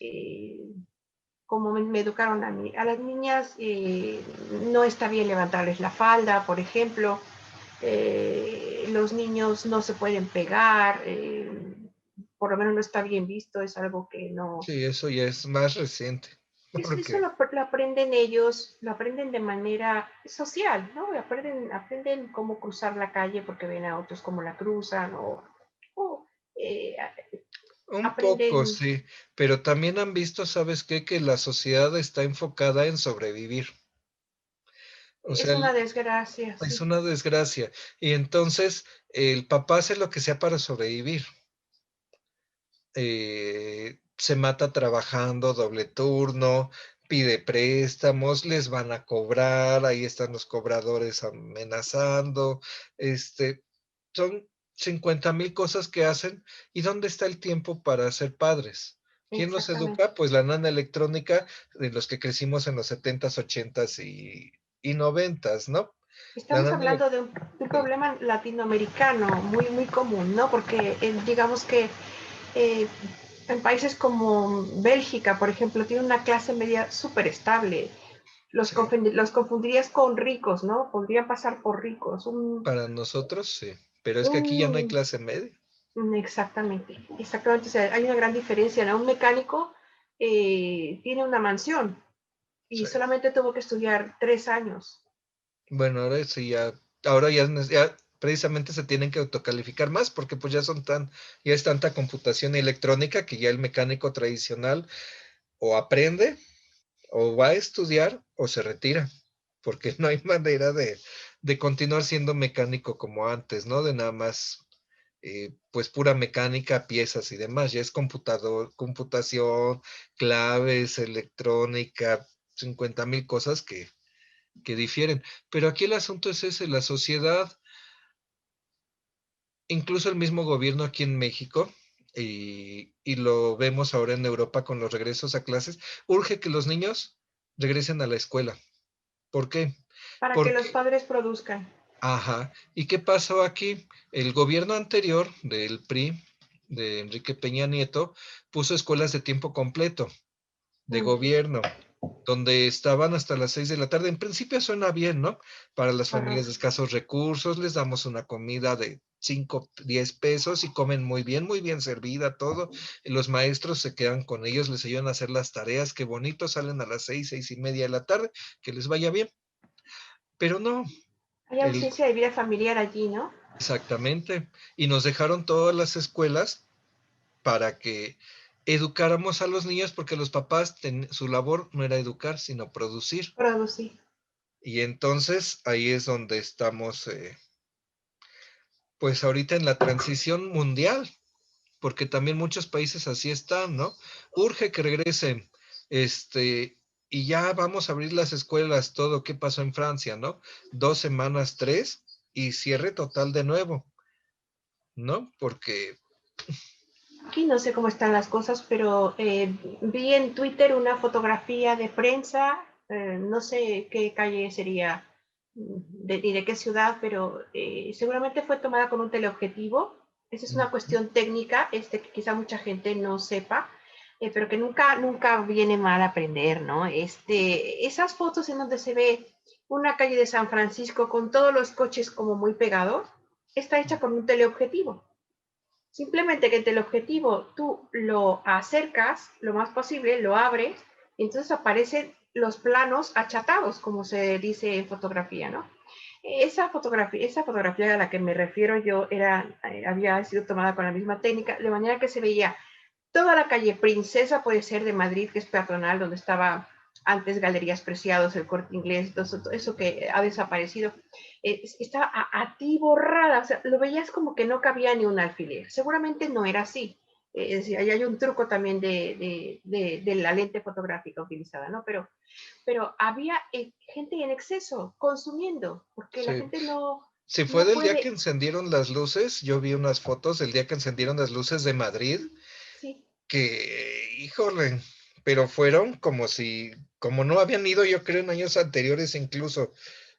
eh, como me educaron a mí, a las niñas no está bien levantarles la falda, por ejemplo, los niños no se pueden pegar, por lo menos no está bien visto, es algo que no... Sí, eso ya es más reciente, Eso porque lo aprenden ellos, lo aprenden de manera social, ¿no? Aprenden cómo cruzar la calle porque ven a otros cómo la cruzan, o eh, un poco aprenden... sí, pero también han visto, ¿sabes qué? Que la sociedad está enfocada en sobrevivir. O Es sea, una desgracia, es sí. una desgracia. Y entonces el papá hace lo que sea para sobrevivir. Se mata trabajando, doble turno, pide préstamos, les van a cobrar, ahí están los cobradores amenazando, son 50,000 cosas que hacen. ¿Y dónde está el tiempo para ser padres? ¿Quién los Exactamente. educa? Pues la nana electrónica de los que crecimos en los 70s, 80s y 90s, ¿no? La Estamos nana hablando de un problema latinoamericano muy, muy común, ¿no? Porque digamos que eh, en países como Bélgica, por ejemplo, tiene una clase media súper estable. sí, Los confundirías con ricos, ¿no? Podrían pasar por ricos. para nosotros sí, pero es que aquí ya no hay Un, clase media. exactamente, exactamente. O sea, hay una gran diferencia, ¿no? Un mecánico tiene una mansión y Sí. solamente tuvo que estudiar 3 años. Bueno, ahora sí ya ahora ya precisamente se tienen que autocalificar más porque pues ya es tanta computación electrónica que ya el mecánico tradicional o aprende o va a estudiar o se retira, porque no hay manera de continuar siendo mecánico como antes, ¿no? De nada más, pues pura mecánica, piezas y demás. Ya es computación, claves, electrónica, 50,000 cosas que difieren. Pero aquí el asunto es ese, la sociedad, incluso el mismo gobierno aquí en México, y lo vemos ahora en Europa con los regresos a clases, urge que los niños regresen a la escuela. ¿Por qué? para que los Porque, padres produzcan. ajá, ¿y qué pasó aquí? El gobierno anterior del PRI, de Enrique Peña Nieto, puso escuelas de tiempo completo, de Mm, gobierno, donde estaban hasta las 6 de la tarde. En principio suena bien, ¿no? Para las ajá. familias de escasos recursos, les damos una comida de 5, 10 pesos y comen muy bien servida todo. Y los maestros se quedan con ellos, les ayudan a hacer las tareas, qué bonito, salen a las 6, 6:30 de la tarde, que les vaya bien. Pero no, Hay el, ausencia de vida familiar allí, ¿no? exactamente. Y nos dejaron todas las escuelas para que educáramos a los niños porque los papás, su labor no era educar, sino producir. Producir. Y entonces ahí es donde estamos, pues ahorita en la transición mundial, porque también muchos países así están, ¿no? Urge que regresen, y ya vamos a abrir las escuelas, todo. ¿Qué pasó en Francia, no? 2 semanas, 3, y cierre total de nuevo, ¿no? Porque, Aquí no sé cómo están las cosas, pero vi en Twitter una fotografía de prensa, no sé qué calle sería ni de qué ciudad, pero seguramente fue tomada con un teleobjetivo. Esa es una cuestión técnica, que quizá mucha gente no sepa, pero que nunca viene mal aprender, ¿no? Esas fotos en donde se ve una calle de San Francisco con todos los coches como muy pegados, está hecha con un teleobjetivo. Simplemente que el teleobjetivo tú lo acercas lo más posible, lo abres, y entonces aparecen los planos achatados, como se dice en fotografía, ¿no? Esa fotografía a la que me refiero yo había sido tomada con la misma técnica, de manera que se veía toda la calle Princesa, puede ser de Madrid, que es peatonal, donde estaba antes Galerías Preciados, el Corte Inglés, todo eso que ha desaparecido, está a ti borrada, o sea, lo veías como que no cabía ni un alfiler. Seguramente no era así. Es decir, ahí hay un truco también de la lente fotográfica utilizada, ¿no? Pero había gente en exceso consumiendo, porque la sí, gente si fue no del día que puede, encendieron las luces, yo vi unas fotos del día que encendieron las luces de Madrid, sí, que, híjole, pero fueron como no habían ido, yo creo, en años anteriores incluso.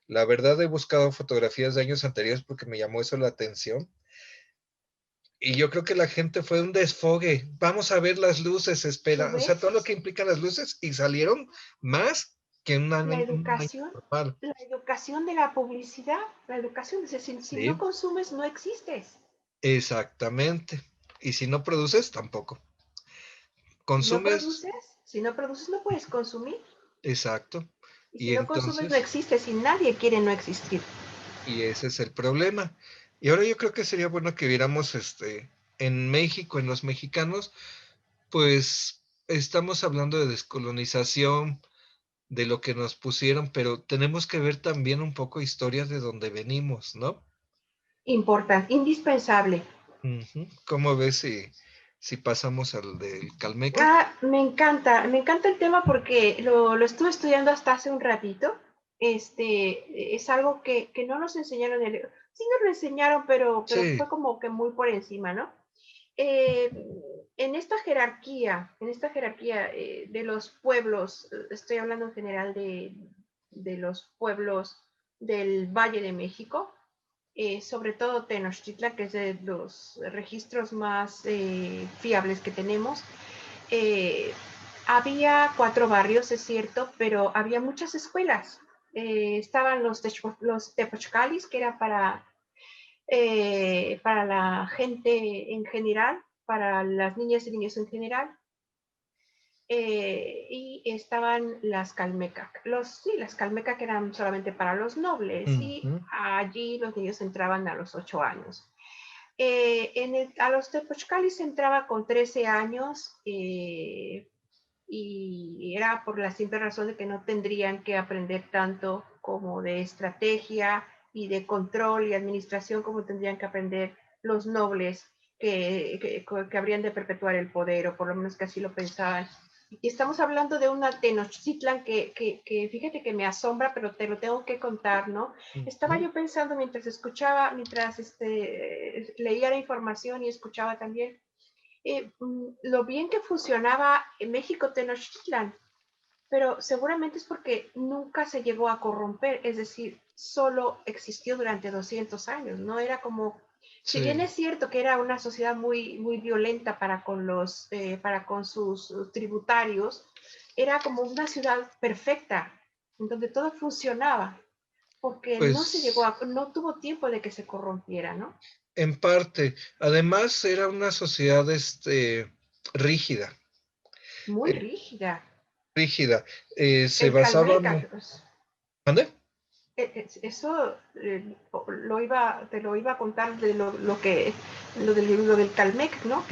La verdad he buscado fotografías de años anteriores porque me llamó eso la atención. Y yo creo que la gente fue un desfogue. Vamos a ver las luces, ¿tú espera, o sea, todo lo ves? que implican las luces y salieron más que un año normal. La educación de la publicidad, la educación, es decir, si no Sí, consumes, no existes. exactamente. Y si no produces, tampoco. Consumes, Si no produces, no puedes consumir. exacto. Y si Y no consumes, no entonces, existes. Y nadie quiere no existir. y ese es el problema. Y ahora yo creo que sería bueno que viéramos en México, en los mexicanos, pues estamos hablando de descolonización, de lo que nos pusieron, pero tenemos que ver también un poco historia de dónde venimos, ¿no? Importante, indispensable. Ujú. ¿Cómo ves si pasamos al del Calmecac? Me encanta el tema porque lo estuve estudiando hasta hace un ratito. Es algo que no nos enseñaron, sí nos lo enseñaron, pero Sí, fue como que muy por encima, ¿no? En esta jerarquía de los pueblos, estoy hablando en general de los pueblos del Valle de México, sobre todo Tenochtitlan, que es de los registros más fiables que tenemos. Eh, Había 4 barrios, es cierto, pero había muchas escuelas. Estaban los tepochcalis, que era para la gente en general, para las niñas y niños en general. y estaban las calmecas. Sí, las calmecas que eran solamente para los nobles y Ujú. allí los niños entraban a los 8 años. A los Tepochcali se entraba con 13 años y era por la simple razón de que no tendrían que aprender tanto como de estrategia y de control y administración como tendrían que aprender los nobles que habrían de perpetuar el poder, o por lo menos que así lo pensaban. Y estamos hablando de una Tenochtitlan que fíjate que me asombra, pero te lo tengo que contar, ¿no? Estaba Ujú. yo pensando mientras escuchaba, mientras leía la información y escuchaba también, lo bien que funcionaba en México Tenochtitlan, pero seguramente es porque nunca se llegó a corromper, es decir, solo existió durante 200 años, no era como, si bien Sí, es cierto que era una sociedad muy, muy violenta para con sus tributarios, era como una ciudad perfecta, en donde todo funcionaba, porque pues no tuvo tiempo de que se corrompiera, ¿no? en parte. Además, era una sociedad rígida. Muy eh, rígida. rígida. Se El basaba. Calmeca, pues, ¿Mande? eso te lo iba a contar de lo del Calmec, ¿no?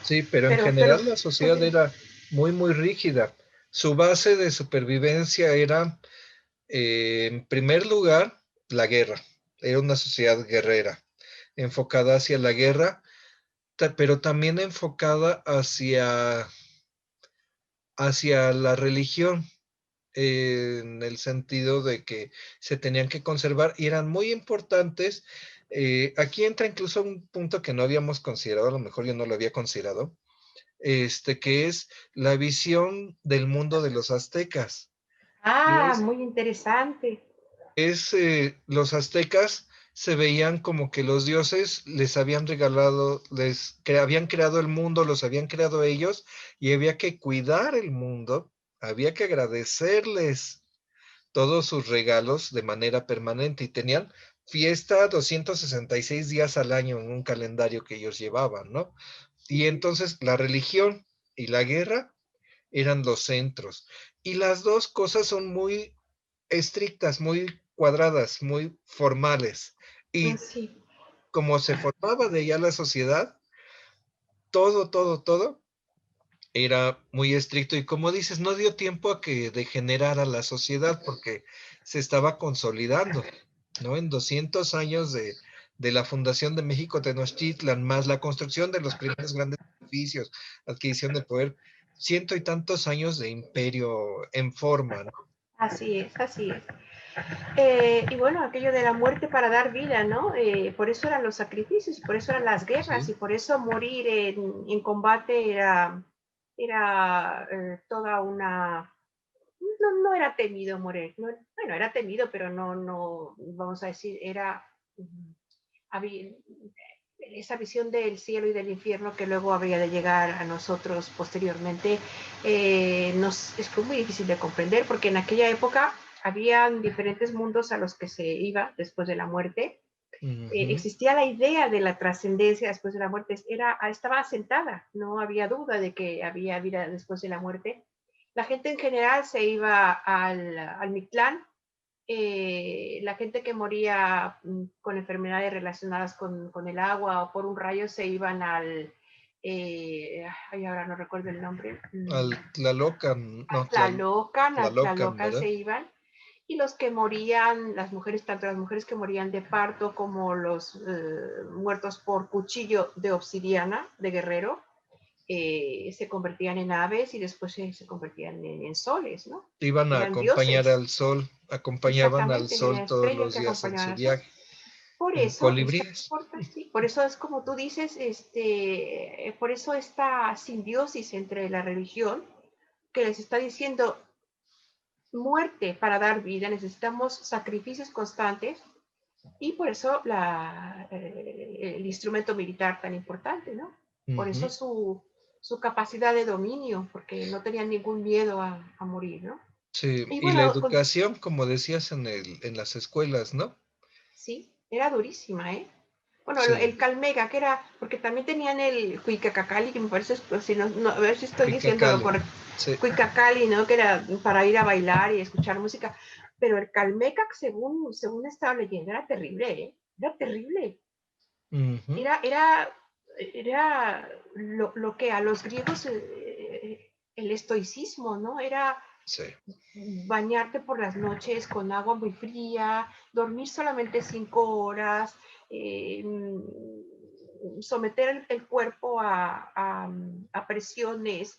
Sí, pero en Pero, general la sociedad continúa. era muy, muy rígida. Su base de supervivencia era, en primer lugar, la guerra. Era una sociedad guerrera, enfocada hacia la guerra, pero también enfocada hacia la religión, en el sentido de que se tenían que conservar y eran muy importantes. Aquí entra incluso un punto que no habíamos considerado, a lo mejor yo no lo había considerado, que es la visión del mundo de los aztecas. Y Ah, muy interesante. los aztecas se veían como que los dioses les habían regalado, habían creado el mundo, los habían creado ellos, y había que cuidar el mundo, había que agradecerles todos sus regalos de manera permanente, y tenían fiesta 266 días al año en un calendario que ellos llevaban, ¿no? Y entonces la religión y la guerra eran los centros. Y las dos cosas son muy estrictas, muy cuadradas, muy formales. Y Sí, como se formaba de ya la sociedad, todo, todo, todo era muy estricto. Y como dices, no dio tiempo a que degenerara la sociedad porque se estaba consolidando, ¿no? En 200 años de la fundación de México Tenochtitlan, más la construcción de los primeros grandes edificios, adquisición del poder, ciento y tantos años de imperio en forma, ¿no? así es, así es. Y bueno, aquello de la muerte para dar vida, ¿no? Por eso eran los sacrificios, por eso eran las guerras, Sí. y por eso morir en combate era toda una... No, no era temido morir, no, bueno, era temido, pero no, vamos a decir, había esa visión del cielo y del infierno que luego habría de llegar a nosotros posteriormente, fue muy difícil de comprender, porque en aquella época habían diferentes mundos a los que se iba después de la muerte. Ujú. Existía la idea de la trascendencia después de la muerte, estaba asentada, no había duda de que había vida después de la muerte. La gente en general se iba al Mictlán. La gente que moría con enfermedades relacionadas con el agua o por un rayo se iban ay, ahora no recuerdo el nombre, Tlalocan, no, Al Tlalocan, Tlalocan ¿verdad? se iban, y los que morían, las mujeres, tanto las mujeres que morían de parto como los muertos por cuchillo de obsidiana, de guerrero, se convertían en aves y después se convertían en soles, ¿no? Iban a Eran acompañar dioses, al sol, acompañaban al exactamente, en la sol todos estrella los que días en acompañaba su al sol. viaje, en colibríes. Sí, por eso es como tú dices, por eso esta simbiosis entre la religión que les está diciendo muerte para dar vida, necesitamos sacrificios constantes, y por eso el instrumento militar tan importante, ¿no? Por eso Ujú. su capacidad de dominio, porque no tenían ningún miedo a morir, ¿no? Sí, Y y la bueno, educación, como decías en las escuelas, ¿no? sí, era durísima, ¿eh? Bueno, Sí, el Calmega, que era, porque también tenían el Cuicacacali, que me parece, pues, si no, a ver si estoy diciéndolo Picacali. correcto, Sí. Cuicacali, ¿no? Que era para ir a bailar y escuchar música, pero el Calmecac, según estaba leyendo, era terrible, ¿eh? Era terrible. Ujú. Era lo que a los griegos el estoicismo, ¿no? Era Sí. bañarte por las noches con agua muy fría, dormir solamente 5 horas, someter el cuerpo a presiones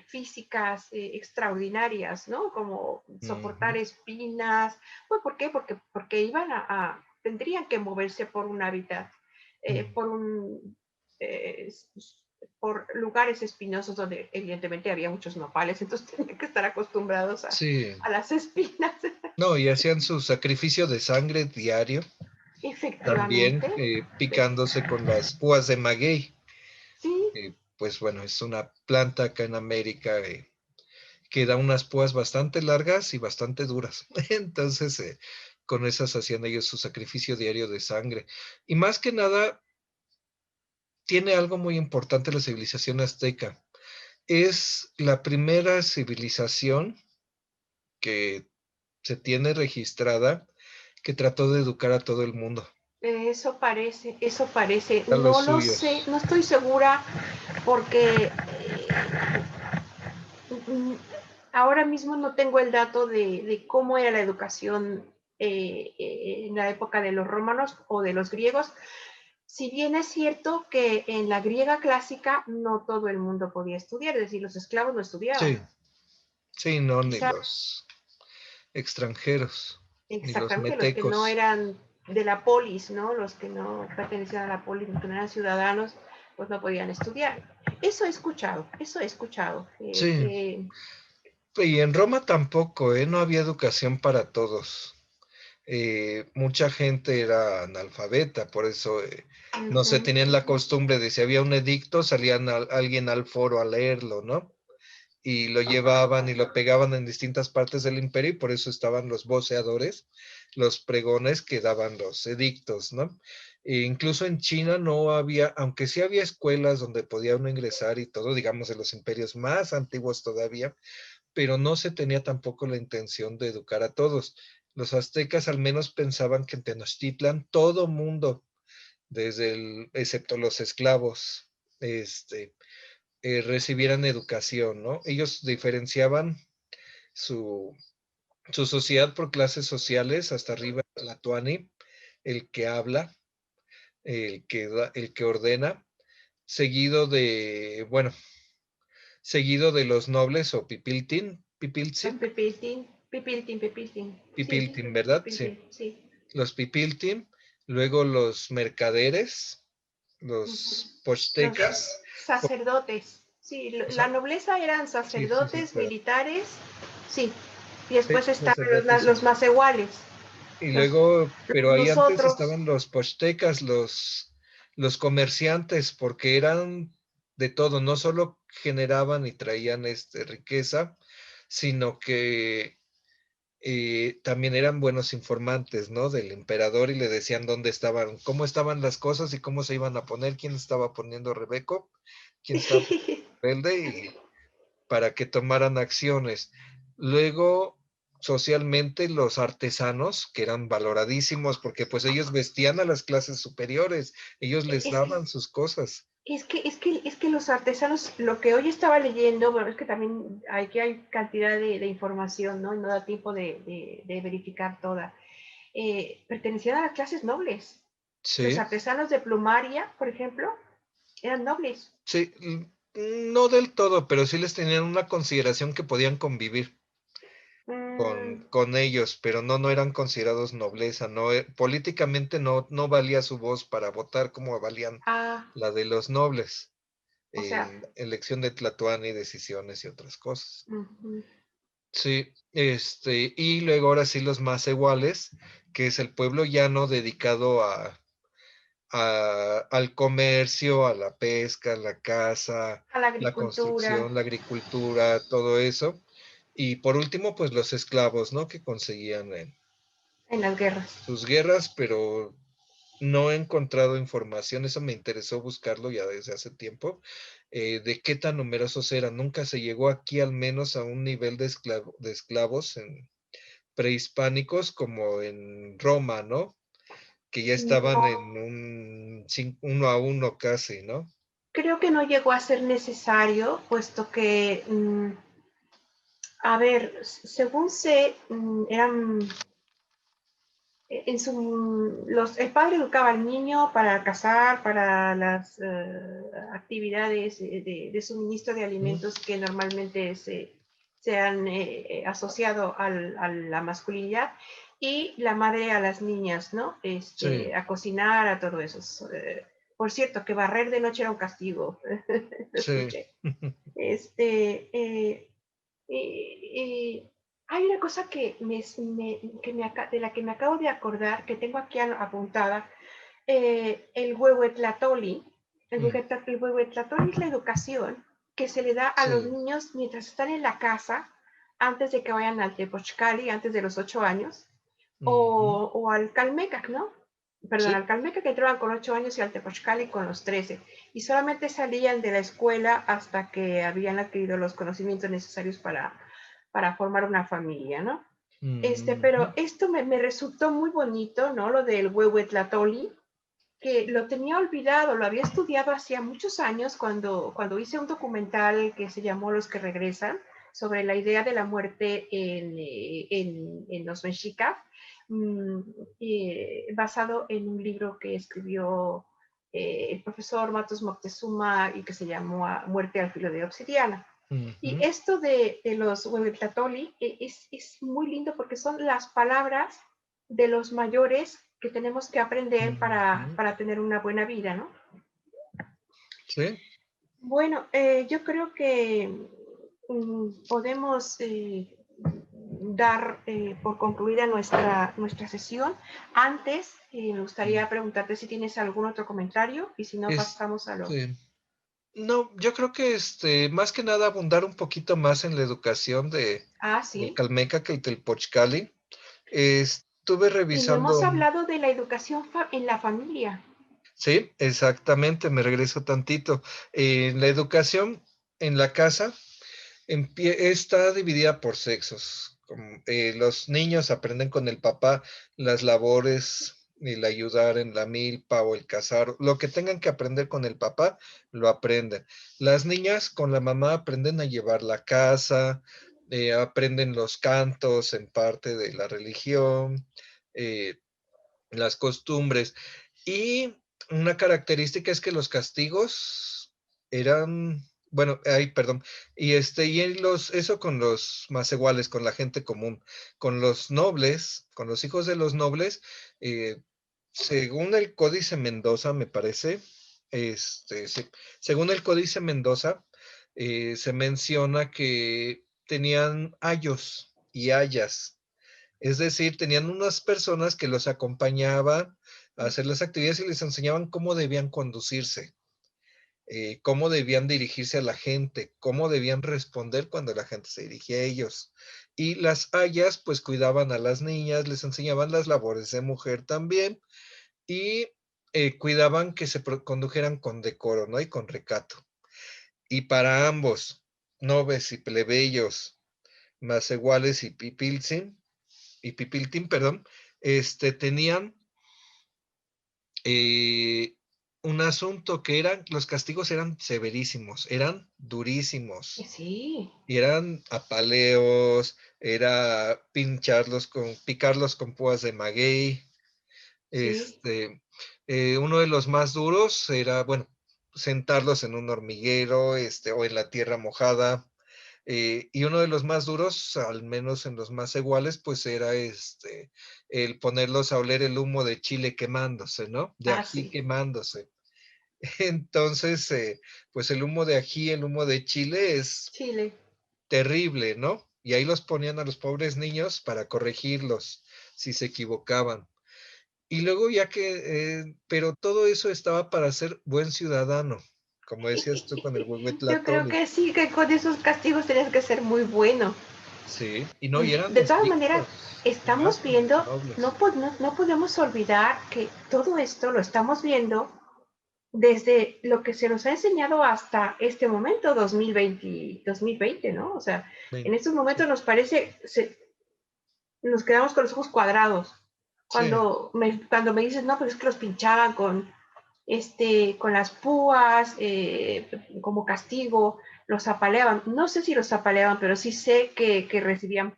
físicas extraordinarias, ¿no? Como soportar Ujú. espinas. Pues, ¿por qué? Porque iban tendrían que moverse por un hábitat, Mm. por eh, por lugares espinosos donde evidentemente había muchos nopales, entonces tenían que estar acostumbrados Sí. a las espinas. No, y hacían su sacrificio de sangre diario, también Efectivamente, picándose con las púas de maguey. sí, Pues bueno, es una planta acá en América que da unas púas bastante largas y bastante duras. Entonces, con esas hacían ellos su sacrificio diario de sangre. Y más que nada, tiene algo muy importante la civilización azteca. Es la primera civilización que se tiene registrada que trató de educar a todo el mundo, eso parece, a los no lo sé, suyos. no estoy segura porque ahora mismo no tengo el dato de cómo era la educación en la época de los romanos o de los griegos. Si bien es cierto que en la griega clásica no todo el mundo podía estudiar, es decir, los esclavos no estudiaban. Sí, sí, no, ni Quizá los extranjeros, ni los exactamente los que no metecos. eran de la polis, ¿no? Los que no pertenecían a la polis, los que no eran ciudadanos, pues no podían estudiar. Eso he escuchado. Sí, y en Roma tampoco, ¿eh? No había educación para todos. Mucha gente era analfabeta, por eso no se tenían la costumbre de si había un edicto, salían alguien al foro a leerlo, ¿no? Y lo llevaban y lo pegaban en distintas partes del imperio y por eso estaban los voceadores, los pregones que daban los edictos, ¿no? E incluso en China no había, aunque sí había escuelas donde podía uno ingresar y todo, digamos, de los imperios más antiguos todavía, pero no se tenía tampoco la intención de educar a todos. Los aztecas al menos pensaban que en Tenochtitlan todo mundo, excepto los esclavos, este, recibieran educación, ¿no? Ellos diferenciaban su, su sociedad por clases sociales, hasta arriba la tuani, el que habla, el que ordena, seguido de, bueno, seguido de los nobles o Los pipiltzin, pipiltin, sí, pipiltin, ¿verdad? Sí, pipiltin, sí. los pipiltin, luego los mercaderes, los Los pochtecas, sacerdotes, sí, la nobleza eran sí, sí, sí, sacerdotes, pero militares, sí, y sí, después estaban sacerdotes. los más iguales, Y los, luego, pero ahí los antes otros. estaban los pochtecas, los comerciantes, porque eran de todo, no solo generaban y traían riqueza, sino que también eran buenos informantes, ¿no? Del emperador y le decían dónde estaban, cómo estaban las cosas y cómo se iban a poner, quién estaba poniendo Rebeco, quién estaba poniendo rebelde y para que tomaran acciones. Luego, socialmente, los artesanos, que eran valoradísimos, porque pues ellos vestían a las clases superiores, ellos les Es que daban sus cosas. Es que los artesanos, lo que hoy estaba leyendo, bueno, es que también hay cantidad de información, ¿no? Y no da tiempo de verificar toda. Pertenecían a las clases nobles. Los Sí, artesanos de plumaria, por ejemplo, eran nobles. sí, no del todo, pero sí les tenían una consideración que podían convivir Mm, con ellos, pero no eran considerados nobleza, no, políticamente no valía su voz para votar como valían ah, la de los nobles o sea, en elección de Tlatoani, decisiones y otras cosas. ujú, Sí, y luego ahora sí los más iguales, que es el pueblo llano dedicado al comercio, a la pesca, a la caza, a la la agricultura, construcción, la agricultura, todo eso. Y por último, pues los esclavos, ¿no? Que conseguían en en las guerras. sus guerras, pero no he encontrado información, eso me interesó buscarlo ya desde hace tiempo, de qué tan numerosos eran. Nunca se llegó aquí al menos a un nivel de esclavos prehispánicos como en Roma, ¿no? Que ya estaban No, en uno a uno casi, ¿no? creo que no llegó a ser necesario, puesto que, a ver, según sé, eran el padre educaba al niño para cazar, para las actividades de suministro de Mm, alimentos que normalmente se han asociado a la masculinidad, y la madre a las niñas, ¿no? sí, A cocinar, a todo eso. Por cierto, que barrer de noche era un castigo, sí. escuché. Este, eh, y hay una cosa de la que me acabo de acordar, que tengo aquí apuntada, el huehuetlatoli. Mm, El huehuetlatoli es la educación que se le da a los sí. niños mientras están en la casa, antes de que vayan al tepochcali, antes de los 8 años, Ujú, o al calmecac, ¿no? Perdón, sí. al calmecac que entraban con 8 años y al tepochcali con los 13. Y solamente salían de la escuela hasta que habían adquirido los conocimientos necesarios para formar una familia, ¿no? Ujú, Pero esto me resultó muy bonito, ¿no? Lo del huehuetlatoli, que lo tenía olvidado, lo había estudiado hacía muchos años cuando hice un documental que se llamó Los que regresan, sobre la idea de la muerte en los mexicas, mm, basado en un libro que escribió el profesor Matos Moctezuma y que se llamó Muerte al filo de obsidiana. Y ujú, esto de los huehuetlatoli es muy lindo porque son las palabras de los mayores que tenemos que aprender ujú. para tener una buena vida, ¿no? Sí, Bueno, yo creo que podemos dar por concluida nuestra sesión. Antes, me mm, gustaría preguntarte si tienes algún otro comentario y si no, pasamos a lo... no, yo creo que más que nada abundar un poquito más en la educación Ah, del sí. Calmeca que el Telpochcali. Estuve Y no hemos revisando, hablado de la educación en la familia. sí, exactamente, me regreso tantito. La educación en la casa está dividida por sexos. Los niños aprenden con el papá las labores, el ayudar en la milpa o el cazar, lo que tengan que aprender con el papá, lo aprenden. Las niñas con la mamá aprenden a llevar la casa, aprenden los cantos en parte de la religión, eh, las costumbres. Y una característica es que los castigos eran, bueno, ay, perdón, eso con los más iguales, con la gente común, con los nobles, con los hijos de los nobles, eh, según el Códice Mendoza, me parece, sí, según el Códice Mendoza, se menciona que tenían ayos y ayas, es decir, tenían unas personas que los acompañaban a hacer las actividades y les enseñaban cómo debían conducirse, cómo debían dirigirse a la gente, cómo debían responder cuando la gente se dirigía a ellos. Y las ayas, pues cuidaban a las niñas, les enseñaban las labores de mujer también y cuidaban que se condujeran con decoro, ¿no? Y con recato. Y para ambos, nobles y plebeyos, más iguales y Pipiltín, perdón, tenían eh, un asunto que los castigos eran severísimos, eran durísimos, Sí, y eran apaleos, era picarlos con púas de maguey, sí. este, uno de los más duros era, bueno, sentarlos en un hormiguero, o en la tierra mojada, y uno de los más duros, al menos en los más iguales, pues era el ponerlos a oler el humo de chile quemándose, ¿no? De Ah, ají sí. quemándose. Entonces, pues el humo de ají, el humo de chile es Chile. terrible, ¿no? Y ahí los ponían a los pobres niños para corregirlos si se equivocaban. Y luego pero todo eso estaba para ser buen ciudadano, como decías tú con el Yo creo Huehuetlatoli. que sí, que con esos castigos tenías que ser muy bueno. Sí, y no, y eran De los todas maneras, ricos, y más estamos con los viendo, nobles. no podemos olvidar que todo esto lo estamos viendo desde lo que se nos ha enseñado hasta este momento, 2020, ¿no? O sea, en estos Sí, momentos nos parece, nos quedamos con los ojos cuadrados. sí, Cuando me dices, no, pero es que los pinchaban con las púas, como castigo, los apaleaban. No sé si los apaleaban, pero sí sé que recibían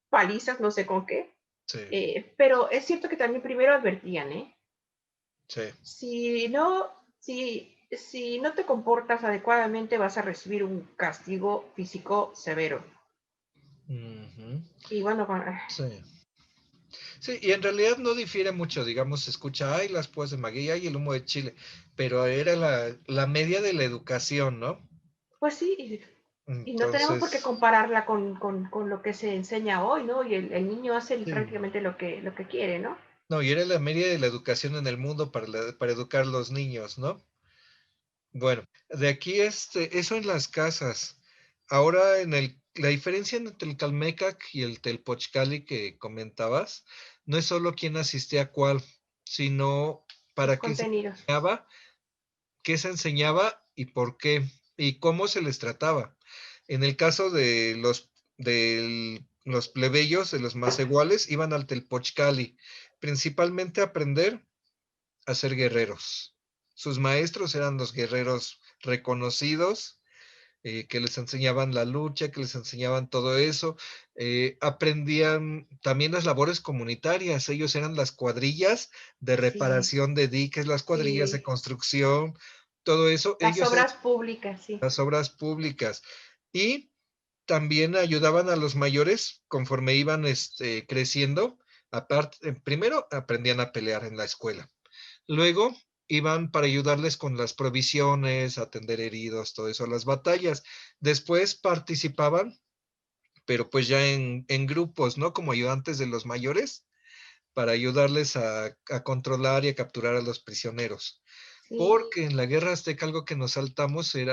palizas, no sé con qué. sí, Pero es cierto que también primero advertían, ¿eh? sí. Si no, si no te comportas adecuadamente, vas a recibir un castigo físico severo. Ujú, Y bueno, sí. Sí, y en realidad no difiere mucho, digamos, se escucha, ay, las púas de maguey, ay, el humo de Chile, pero era la media de la educación, ¿no? pues sí, y no tenemos por qué Entonces, compararla con lo que se enseña hoy, ¿no? Y el niño hace sí. prácticamente lo que quiere, ¿no? No, y era la media de la educación en el mundo para educar a los niños, ¿no? Bueno, de aquí eso en las casas. Ahora la diferencia entre el Calmecac y el Telpochcali que comentabas, no es solo quién asistía a cuál, sino Los para contenidos. qué se enseñaba y por qué, y cómo se les trataba. En el caso de los plebeyos, de los más iguales, iban al Telpochcali, principalmente a aprender a ser guerreros. Sus maestros eran los guerreros reconocidos, que les enseñaban la lucha, que les enseñaban todo eso. Aprendían también las labores comunitarias. Ellos eran las cuadrillas de Sí, reparación de diques, las cuadrillas de sí. construcción, todo eso. Las Ellos eran obras públicas, sí. las obras públicas. Y también ayudaban a los mayores conforme iban creciendo. Aparte, primero aprendían a pelear en la escuela. Luego iban para ayudarles con las provisiones, atender heridos, todo eso, las batallas. Después participaban, pero pues ya en grupos, ¿no? Como ayudantes de los mayores, para ayudarles a controlar y a capturar a los prisioneros. Sí, Porque en la guerra azteca algo que nos saltamos el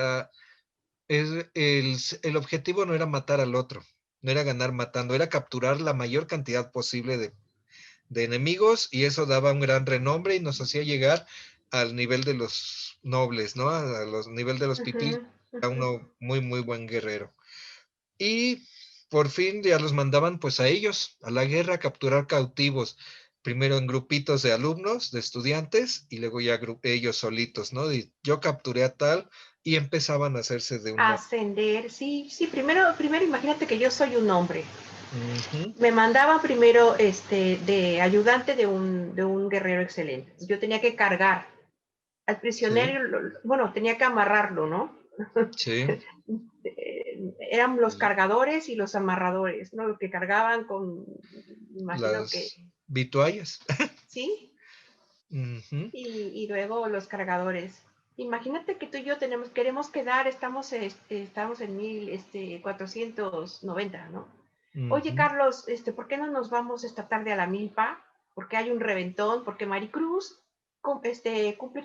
objetivo no era matar al otro, no era ganar matando, era capturar la mayor cantidad posible de enemigos y eso daba un gran renombre y nos hacía llegar al nivel de los nobles, ¿no? A los nivel de los pipil, ujú, a ujú. uno muy, muy buen guerrero. Y por fin ya los mandaban pues a ellos, a la guerra, a capturar cautivos, primero en grupitos de alumnos, de estudiantes, y luego ya ellos solitos, ¿no? Y yo capturé a tal y empezaban a hacerse de una... Ascender, sí, sí, primero imagínate que yo soy un hombre. Ujú, Me mandaban primero de ayudante de un guerrero excelente. Yo tenía que cargar al sí, prisionero, bueno, tenía que amarrarlo, ¿no? sí, Eran los sí, cargadores y los amarradores, ¿no? Lo que cargaban con, imagino que, las vituallas. sí, Ujú, y luego los cargadores. Imagínate que tú y yo queremos quedar, estamos en 1490, ¿no? Oye, ujú. Carlos, ¿por qué no nos vamos esta tarde a la milpa? Porque hay un reventón, porque Maricruz cumple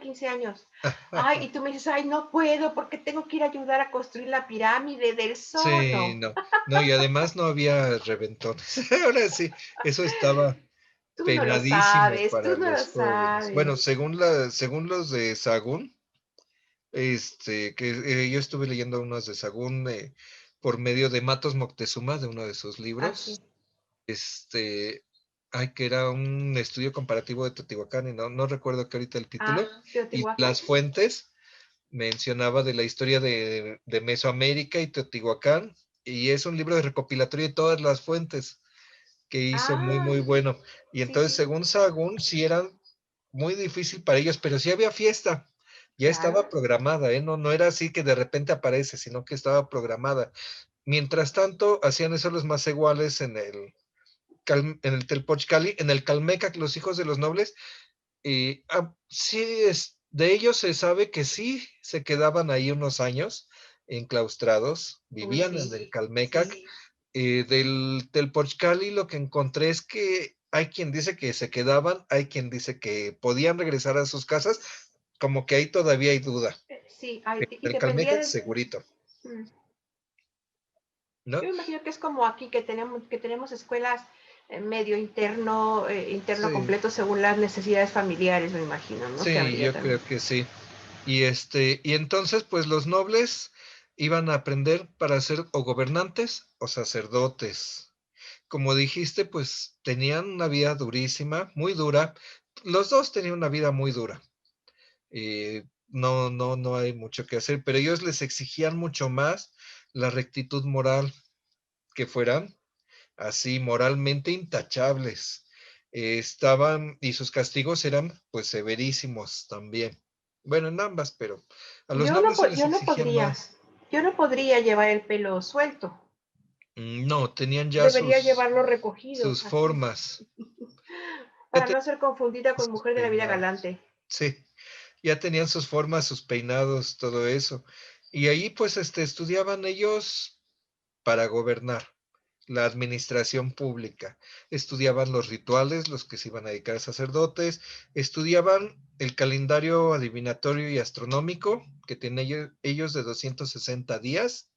15 años. Ay, y tú me dices, ay, no puedo porque tengo que ir a ayudar a construir la pirámide del sol. Sí, No, no, no, y además no había reventones. Ahora sí, eso estaba tú no lo penadísimo sabes, para tú no lo los jóvenes. Bueno, sabes. según los de Sagún, que yo estuve leyendo unos de Sagún por medio de Matos Moctezuma, de uno de sus Ah, sí. libros, este, ay, que era un estudio comparativo de Teotihuacán, y no recuerdo que ahorita el Ah, título, y Teotihuacán. las fuentes mencionaba de la historia de Mesoamérica y Teotihuacán, y es un libro de recopilatorio de todas las fuentes que hizo muy, Ah, muy bueno. Y sí, entonces, sí, según Sahagún, sí era muy difícil para ellos, pero sí había fiesta. Ya estaba claro. programada, ¿eh? No era así que de repente aparece, sino que estaba programada. Mientras tanto, hacían eso los más iguales en el Telpochcali, en el Calmecac, los hijos de los nobles, y sí, de ellos se sabe que sí se quedaban ahí unos años enclaustrados, Uy, vivían en el sí, Calmecac. sí. Del Pochcali lo que encontré es que hay quien dice que se quedaban, hay quien dice que podían regresar a sus casas, como que ahí todavía hay duda. Sí, Pero y del dependía Calmecac de, segurito. mm, ¿no? Yo imagino que es como aquí que tenemos escuelas medio interno, interno Sí, completo según las necesidades familiares, me imagino, ¿no? Que sí, habría yo también. creo que sí. Y entonces, pues los nobles iban a aprender para ser o gobernantes o sacerdotes. Como dijiste, pues tenían una vida durísima, muy dura. Los dos tenían una vida muy dura. No hay mucho que hacer, pero ellos les exigían mucho más la rectitud moral, que fueran así moralmente intachables. Y sus castigos eran pues severísimos también. Bueno, en ambas, pero a los Yo no, nobles se les yo no exigía podría, más. yo no podría llevar el pelo suelto. No, tenían ya Debería llevarlo recogido, sus así, formas. Ya para no ser confundida con sus mujer de la vida peinados. galante. Sí, ya tenían sus formas, sus peinados, todo eso. Y ahí pues estudiaban ellos para gobernar la administración pública. Estudiaban los rituales, los que se iban a dedicar a sacerdotes, estudiaban el calendario adivinatorio y astronómico que tienen ellos de 260 días,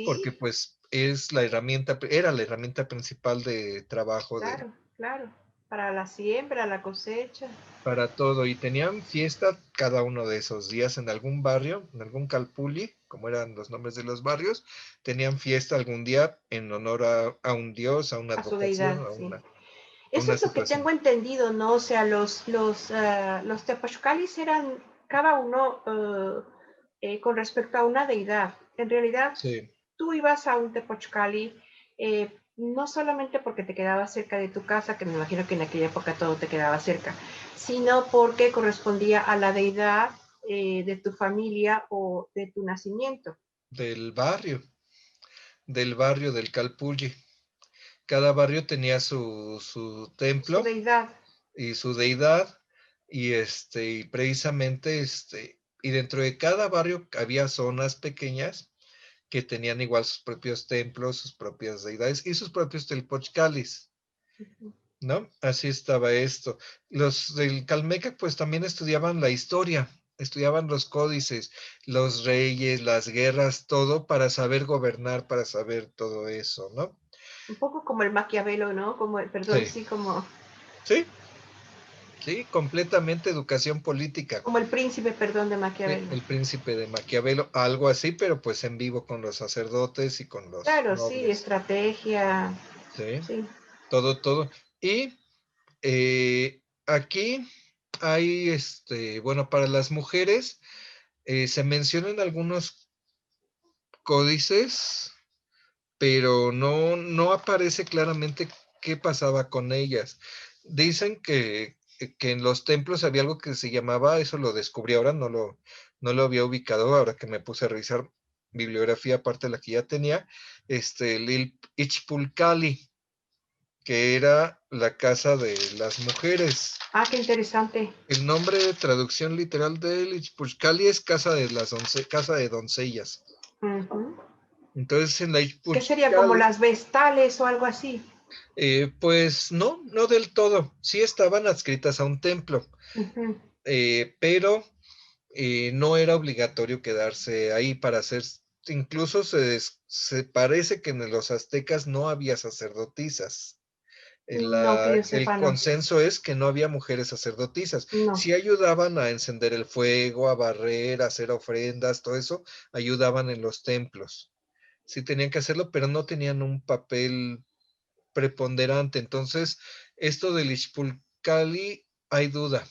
porque Sí, pues era la herramienta principal de trabajo claro, claro. Para la siembra, la cosecha. para todo. Y tenían fiesta cada uno de esos días en algún barrio, en algún calpulli, como eran los nombres de los barrios, tenían fiesta algún día en honor a un dios, a una A su advocación, deidad, sí. a Eso una es lo que situación. tengo entendido, ¿no? O sea, los tepochcalis eran cada uno con respecto a una deidad. En realidad, Sí, tú ibas a un tepochcali no solamente porque te quedaba cerca de tu casa, que me imagino que en aquella época todo te quedaba cerca, sino porque correspondía a la deidad de tu familia o de tu nacimiento. del barrio, del calpulli. Cada barrio tenía su Su templo deidad. y su deidad, y precisamente, y dentro de cada barrio había zonas pequeñas que tenían igual sus propios templos, sus propias deidades y sus propios telpochcalis, ¿no? Así estaba esto. Los del Calmeca, pues también estudiaban la historia, estudiaban los códices, los reyes, las guerras, todo para saber gobernar, para saber todo eso, ¿no? Un poco como el Maquiavelo, ¿no? Como perdón, Sí, sí, como, sí, sí, completamente educación política. como el príncipe, perdón, de Sí, Maquiavelo. el príncipe de Maquiavelo, algo así, pero pues en vivo con los sacerdotes y con los Claro, sí, nobles. estrategia, Sí, sí. todo, todo. Y aquí hay, bueno, para las mujeres se mencionan algunos códices, pero no aparece claramente qué pasaba con ellas. Dicen que en los templos había algo que se llamaba, eso lo descubrí ahora, no lo había ubicado, ahora que me puse a revisar bibliografía aparte de la que ya tenía, el Ichpulcali, que era la casa de las mujeres. Ah, qué interesante. El nombre de traducción literal del Ichpulcali es casa de doncellas. Ujú. Entonces en la ¿Qué sería como Ichpulcali, las vestales o algo así? pues no del todo. Sí estaban adscritas a un templo, Ujú. pero no era obligatorio quedarse ahí para hacer. Incluso se parece que en los aztecas no había sacerdotisas. No, que yo El sepa, no. consenso es que no había mujeres sacerdotisas. No. Sí ayudaban a encender el fuego, a barrer, a hacer ofrendas, todo eso, ayudaban en los templos. Sí tenían que hacerlo, pero no tenían un papel preponderante. Entonces, esto del Ixpulcali, hay duda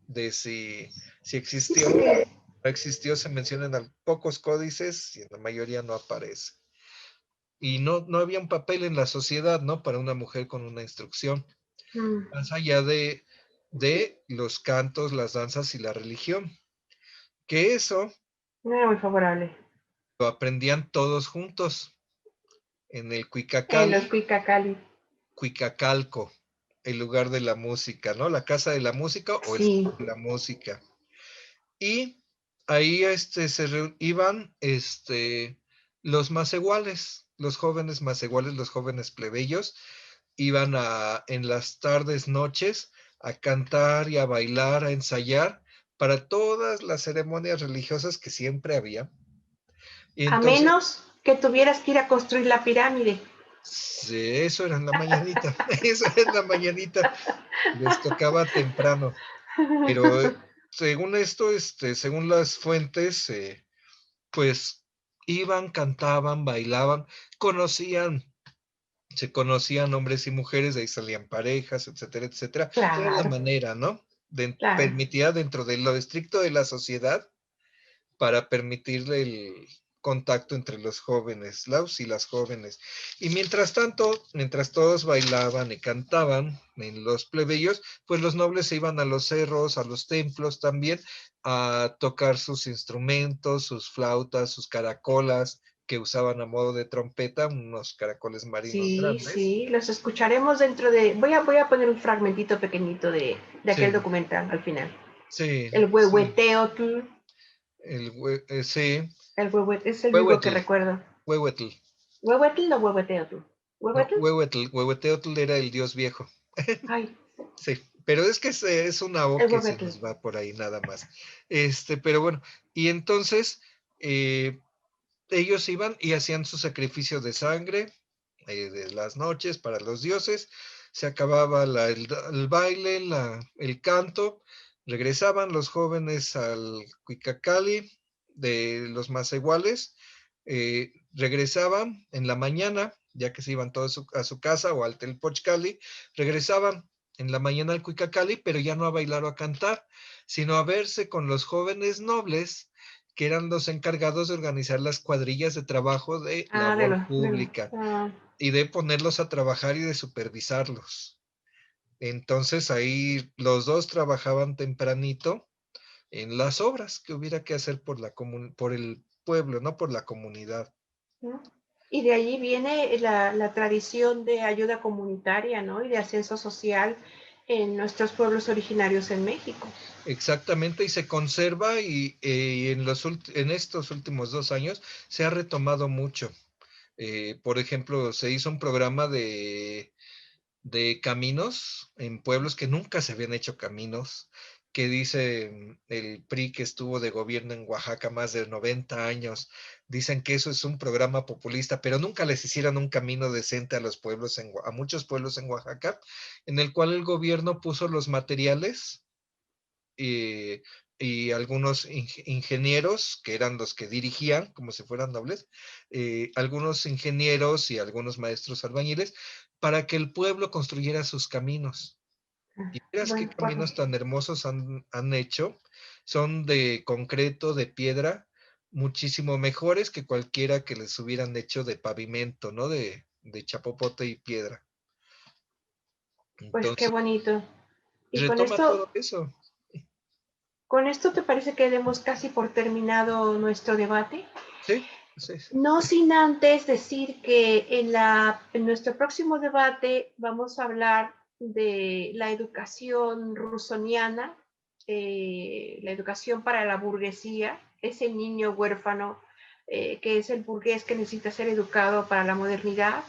de si Sí, existió o porque no existió, se mencionan pocos códices y en la mayoría no aparece. Y no había un papel en la sociedad, ¿no? Para una mujer con una instrucción, mm, más allá de los cantos, las danzas y la religión, que eso no era muy favorable. lo aprendían todos juntos en el En los Cuicacali, Cuicacali. Cuicacalco, el lugar de la música, ¿no? La casa de la música o el Sí. foro de la música. Y ahí iban los más iguales, los jóvenes más iguales, los jóvenes plebeyos, iban en las tardes, noches, a cantar y a bailar, a ensayar para todas las ceremonias religiosas que siempre había. Y A entonces, menos que tuvieras que ir a construir la pirámide. Sí, eso era en la mañanita, eso era en la mañanita, les tocaba temprano, pero según esto, según las fuentes, pues iban, cantaban, bailaban, conocían, se conocían hombres y mujeres, de ahí salían parejas, etcétera, etcétera. Era la Claro, manera, ¿no? claro. Permitía dentro de lo estricto de la sociedad para permitirle el contacto entre los jóvenes, y las jóvenes. Y mientras tanto, mientras todos bailaban y cantaban en los plebeyos, pues los nobles se iban a los cerros, a los templos también, a tocar sus instrumentos, sus flautas, sus caracolas, que usaban a modo de trompeta, unos caracoles marinos Sí, grandes. sí, los escucharemos dentro de... Voy a poner un fragmentito pequeñito de aquel Sí, documental al final. sí, El sí. huehueteotl, Sí, es el único que Huehuetl, recuerdo. Huehuetl. ¿Huehuetl o huehueteotl? No, ¿Huehuetl? Huehueteotl era el dios viejo. Ay, Sí, pero es que es una O el que se huehuetl. nos va por ahí nada más. Pero bueno, y entonces ellos iban y hacían su sacrificio de sangre de las noches para los dioses, se acababa el baile, el canto, regresaban los jóvenes al Cuicacali de los más iguales, regresaban en la mañana, ya que se iban todos a su casa o al Telpochcali, regresaban en la mañana al Cuicacali, pero ya no a bailar o a cantar, sino a verse con los jóvenes nobles que eran los encargados de organizar las cuadrillas de trabajo de Ah, labor pública ah, y de ponerlos a trabajar y de supervisarlos. Entonces ahí los dos trabajaban tempranito en las obras que hubiera que hacer por el pueblo, no por la comunidad. ¿no? Y de allí viene la tradición de ayuda comunitaria, ¿no? Y de ascenso social en nuestros pueblos originarios en México. Exactamente, y se conserva y en estos últimos 2 años se ha retomado mucho. Por ejemplo, se hizo un programa de caminos en pueblos que nunca se habían hecho caminos, que dice el PRI que estuvo de gobierno en Oaxaca más de 90 años, dicen que eso es un programa populista, pero nunca les hicieron un camino decente a los pueblos, a muchos pueblos en Oaxaca, en el cual el gobierno puso los materiales y, y algunos ingenieros, que eran los que dirigían, como si fueran nobles, algunos ingenieros y algunos maestros albañiles, para que el pueblo construyera sus caminos. Y verás qué Bueno, bueno, caminos tan hermosos han hecho. Son de concreto, de piedra, muchísimo mejores que cualquiera que les hubieran hecho de pavimento, ¿no? De chapopote y piedra. pues qué Entonces, bonito. Y retoma todo eso. con esto te parece que demos casi por terminado nuestro debate. Sí, sí, sí. No sin antes decir que en nuestro próximo debate vamos a hablar de la educación rusoniana, la educación para la burguesía, ese niño huérfano que es el burgués que necesita ser educado para la modernidad,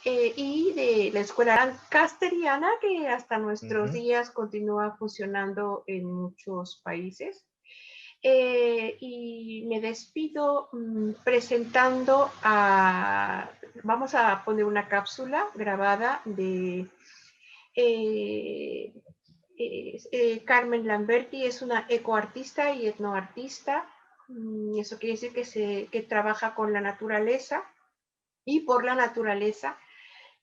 y de la escuela casteriana que hasta nuestros Ujú. días continúa funcionando en muchos países. Y me despido presentando vamos a poner una cápsula grabada de eh, Carmen Lamberti, es una ecoartista y etnoartista. Eso quiere decir que trabaja con la naturaleza y por la naturaleza,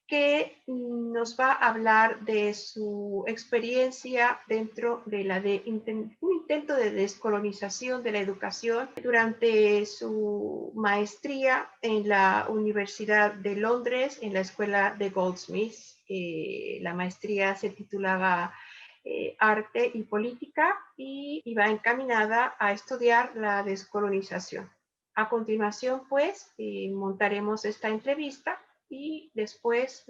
que nos va a hablar de su experiencia dentro de un intento de descolonización de la educación durante su maestría en la Universidad de Londres, en la Escuela de Goldsmiths. La maestría se titulaba Arte y Política y va encaminada a estudiar la descolonización. A continuación, pues, montaremos esta entrevista y después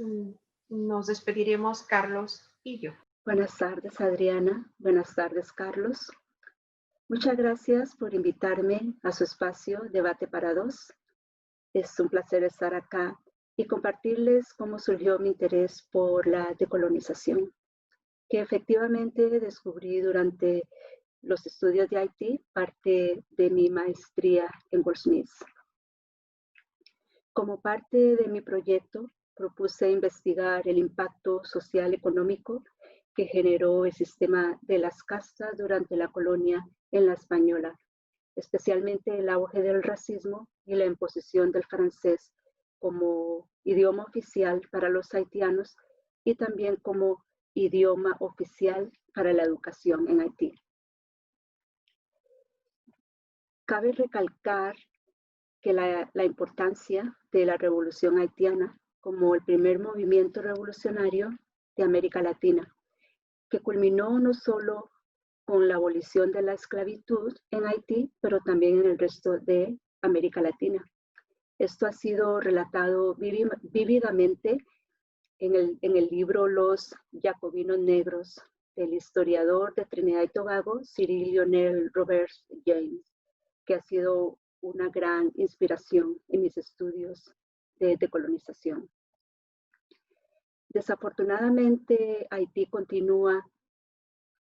nos despediremos Carlos y yo. Buenas tardes, Adriana. Buenas tardes, Carlos. Muchas gracias por invitarme a su espacio Debate para Dos. Es un placer estar acá y compartirles cómo surgió mi interés por la decolonización, que efectivamente descubrí durante los estudios de Haití, parte de mi maestría en Goldsmiths. Como parte de mi proyecto, propuse investigar el impacto social económico que generó el sistema de las castas durante la colonia en la española, especialmente el auge del racismo y la imposición del francés como idioma oficial para los haitianos y también como idioma oficial para la educación en Haití. Cabe recalcar que la importancia de la Revolución Haitiana como el primer movimiento revolucionario de América Latina, que culminó no solo con la abolición de la esclavitud en Haití, pero también en el resto de América Latina. Esto ha sido relatado vívidamente en el libro Los Jacobinos Negros del historiador de Trinidad y Tobago, Cyril Lionel Roberts James, que ha sido una gran inspiración en mis estudios de decolonización. Desafortunadamente, Haití continúa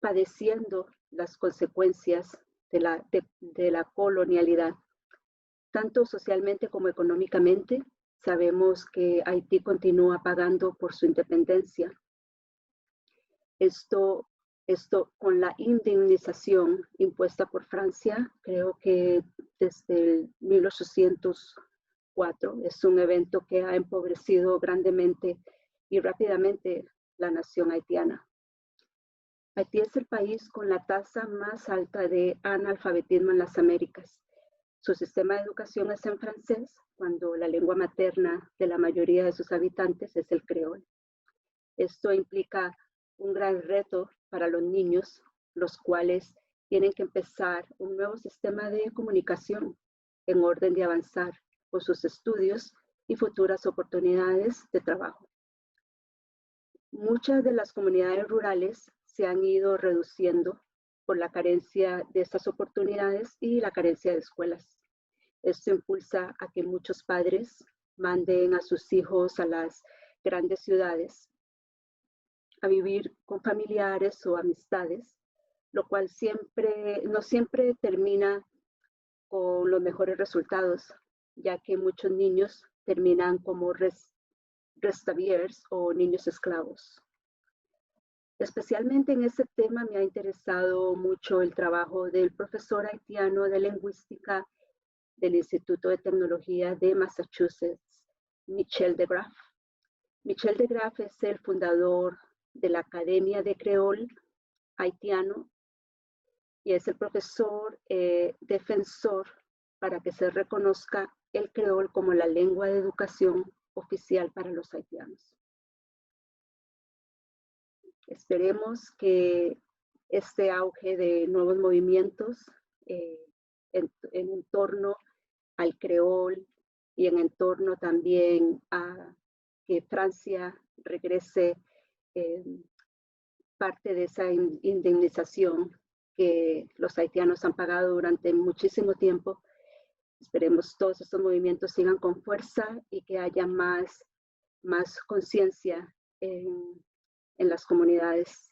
padeciendo las consecuencias de la colonialidad, tanto socialmente como económicamente. Sabemos que Haití continúa pagando por su independencia. Esto con la indemnización impuesta por Francia, creo que desde el 1804, es un evento que ha empobrecido grandemente y rápidamente la nación haitiana. Haití es el país con la tasa más alta de analfabetismo en las Américas. Su sistema de educación es en francés, cuando la lengua materna de la mayoría de sus habitantes es el creol. Esto implica un gran reto para los niños, los cuales tienen que empezar un nuevo sistema de comunicación en orden de avanzar con sus estudios y futuras oportunidades de trabajo. Muchas de las comunidades rurales se han ido reduciendo por la carencia de estas oportunidades y la carencia de escuelas. Esto impulsa a que muchos padres manden a sus hijos a las grandes ciudades a vivir con familiares o amistades, lo cual no siempre termina con los mejores resultados, ya que muchos niños terminan como restaviers o niños esclavos. Especialmente en este tema me ha interesado mucho el trabajo del profesor haitiano de lingüística del Instituto de Tecnología de Massachusetts, Michel de Graaf. Michel de Graaf es el fundador de la Academia de Creol haitiano y es el profesor defensor para que se reconozca el creol como la lengua de educación oficial para los haitianos. Esperemos que este auge de nuevos movimientos en torno al creol y en torno también a que Francia regrese parte de esa indemnización que los haitianos han pagado durante muchísimo tiempo. Esperemos todos estos movimientos sigan con fuerza y que haya más conciencia en las comunidades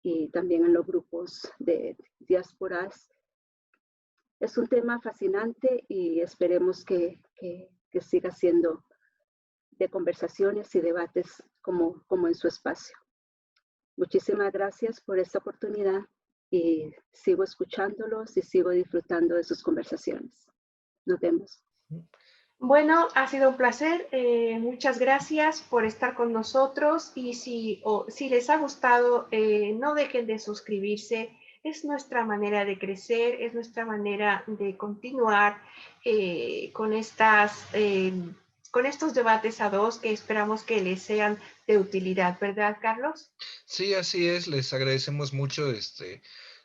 y también en los grupos de diásporas. Es un tema fascinante y esperemos que siga siendo de conversaciones y debates como en su espacio. Muchísimas gracias por esta oportunidad y sigo escuchándolos y sigo disfrutando de sus conversaciones. Nos vemos. Bueno, ha sido un placer. Muchas gracias por estar con nosotros y si les ha gustado, no dejen de suscribirse. Es nuestra manera de crecer, es nuestra manera de continuar con estos debates a dos que esperamos que les sean de utilidad, ¿verdad, Carlos? Sí, así es. Les agradecemos mucho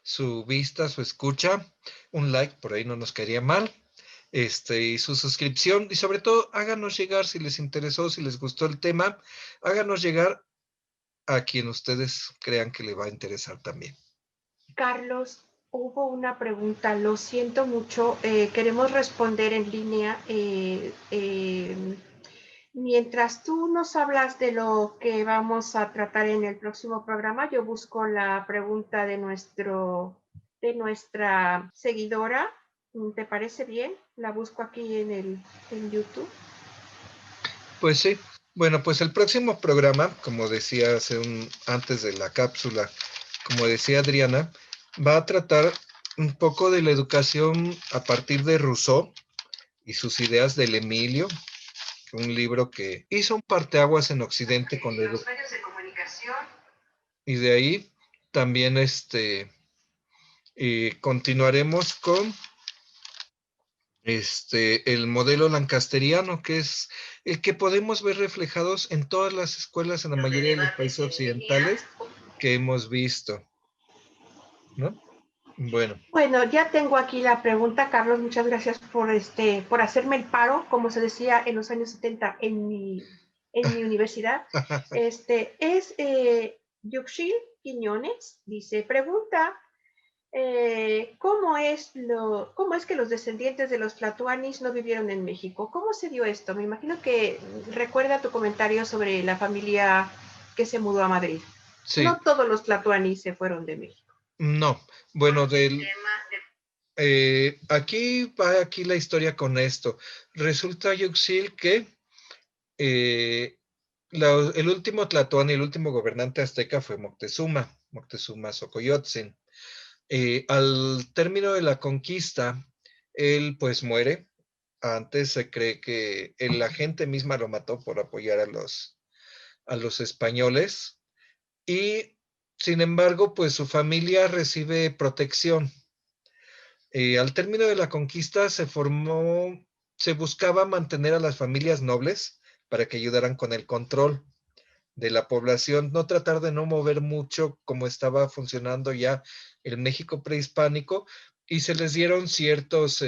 su vista, su escucha. Un like por ahí no nos caería mal. Y su suscripción. Y sobre todo, háganos llegar si les interesó, si les gustó el tema. Háganos llegar a quien ustedes crean que le va a interesar también. Carlos, hubo una pregunta, lo siento mucho, queremos responder en línea. Mientras tú nos hablas de lo que vamos a tratar en el próximo programa, yo busco la pregunta de nuestra seguidora. ¿Te parece bien? La busco aquí en YouTube. Pues sí. Bueno, pues el próximo programa, como decía antes de la cápsula, como decía Adriana, va a tratar un poco de la educación a partir de Rousseau y sus ideas del Emilio, un libro que hizo un parteaguas en Occidente con los medios de comunicación. Y de ahí también continuaremos con el modelo lancasteriano, que es el que podemos ver reflejados en todas las escuelas en la mayoría de los países occidentales que hemos visto, ¿no? Bueno, ya tengo aquí la pregunta, Carlos. Muchas gracias por hacerme el paro, como se decía en los años 70 en mi universidad. Yuxil Quiñones dice, pregunta, ¿cómo es que los descendientes de los tlatoanis no vivieron en México? ¿Cómo se dio esto? Me imagino que recuerda tu comentario sobre la familia que se mudó a Madrid. Sí. No todos los tlatoanis se fueron de México. No, bueno, aquí va la historia con esto. Resulta, Yuxil, que el último tlatoani, el último gobernante azteca fue Moctezuma Xocoyotzin. Al término de la conquista, él pues muere. Antes se cree que la gente misma lo mató por apoyar a los españoles. Y sin embargo, pues su familia recibe protección. Al término de la conquista se buscaba mantener a las familias nobles para que ayudaran con el control de la población, no tratar de no mover mucho como estaba funcionando ya el México prehispánico, y se les dieron ciertos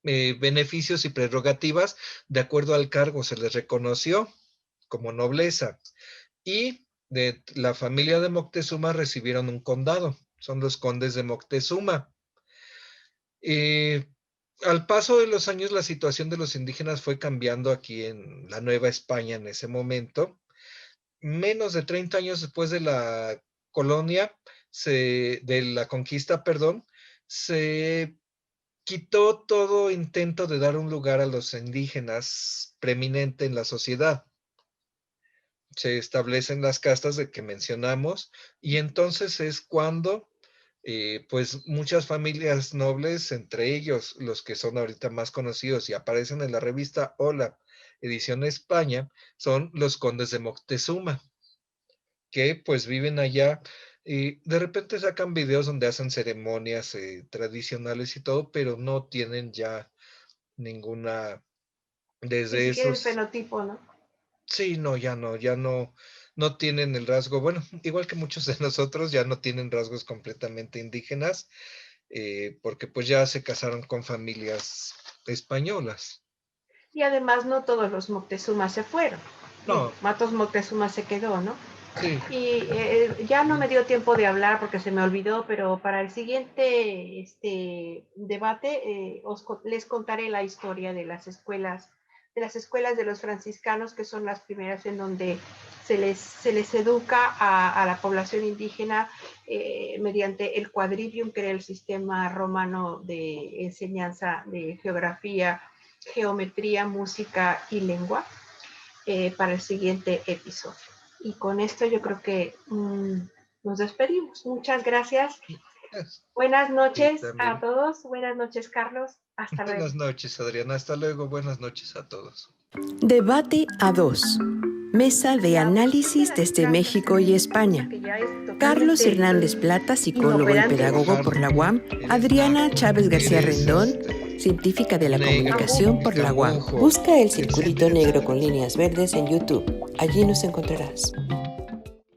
beneficios y prerrogativas de acuerdo al cargo, se les reconoció como nobleza, y de la familia de Moctezuma recibieron un condado, son los condes de Moctezuma. Al paso de los años, la situación de los indígenas fue cambiando aquí en la Nueva España en ese momento. Menos de 30 años después de la conquista, se quitó todo intento de dar un lugar a los indígenas preeminente en la sociedad. Se establecen las castas de que mencionamos, y entonces es cuando pues muchas familias nobles, entre ellos los que son ahorita más conocidos y aparecen en la revista Hola, edición España, son los condes de Moctezuma, que pues viven allá y de repente sacan videos donde hacen ceremonias tradicionales y todo, pero no tienen ya ninguna desde esos... el fenotipo, ¿no? Sí, no, ya no tienen el rasgo, bueno, igual que muchos de nosotros, ya no tienen rasgos completamente indígenas, porque pues ya se casaron con familias españolas. Y además no todos los Moctezuma se fueron. No. Matos Moctezuma se quedó, ¿no? Sí. Y ya no me dio tiempo de hablar porque se me olvidó, pero para el siguiente debate les contaré la historia de las escuelas de los franciscanos, que son las primeras en donde se les educa a la población indígena mediante el quadrivium, que era el sistema romano de enseñanza de geografía, geometría, música y lengua, para el siguiente episodio. Y con esto yo creo que nos despedimos. Muchas gracias. Buenas noches a todos. Buenas noches, Carlos. Hasta luego. Buenas noches, Adriana. Hasta luego. Buenas noches a todos. Debate a dos. Mesa de análisis desde México y España. Carlos Hernández Plata, psicólogo y pedagogo por la UAM. Adriana Chávez García Rendón, científica de la comunicación por la UAM. Busca el circulito negro con líneas verdes en YouTube. Allí nos encontrarás.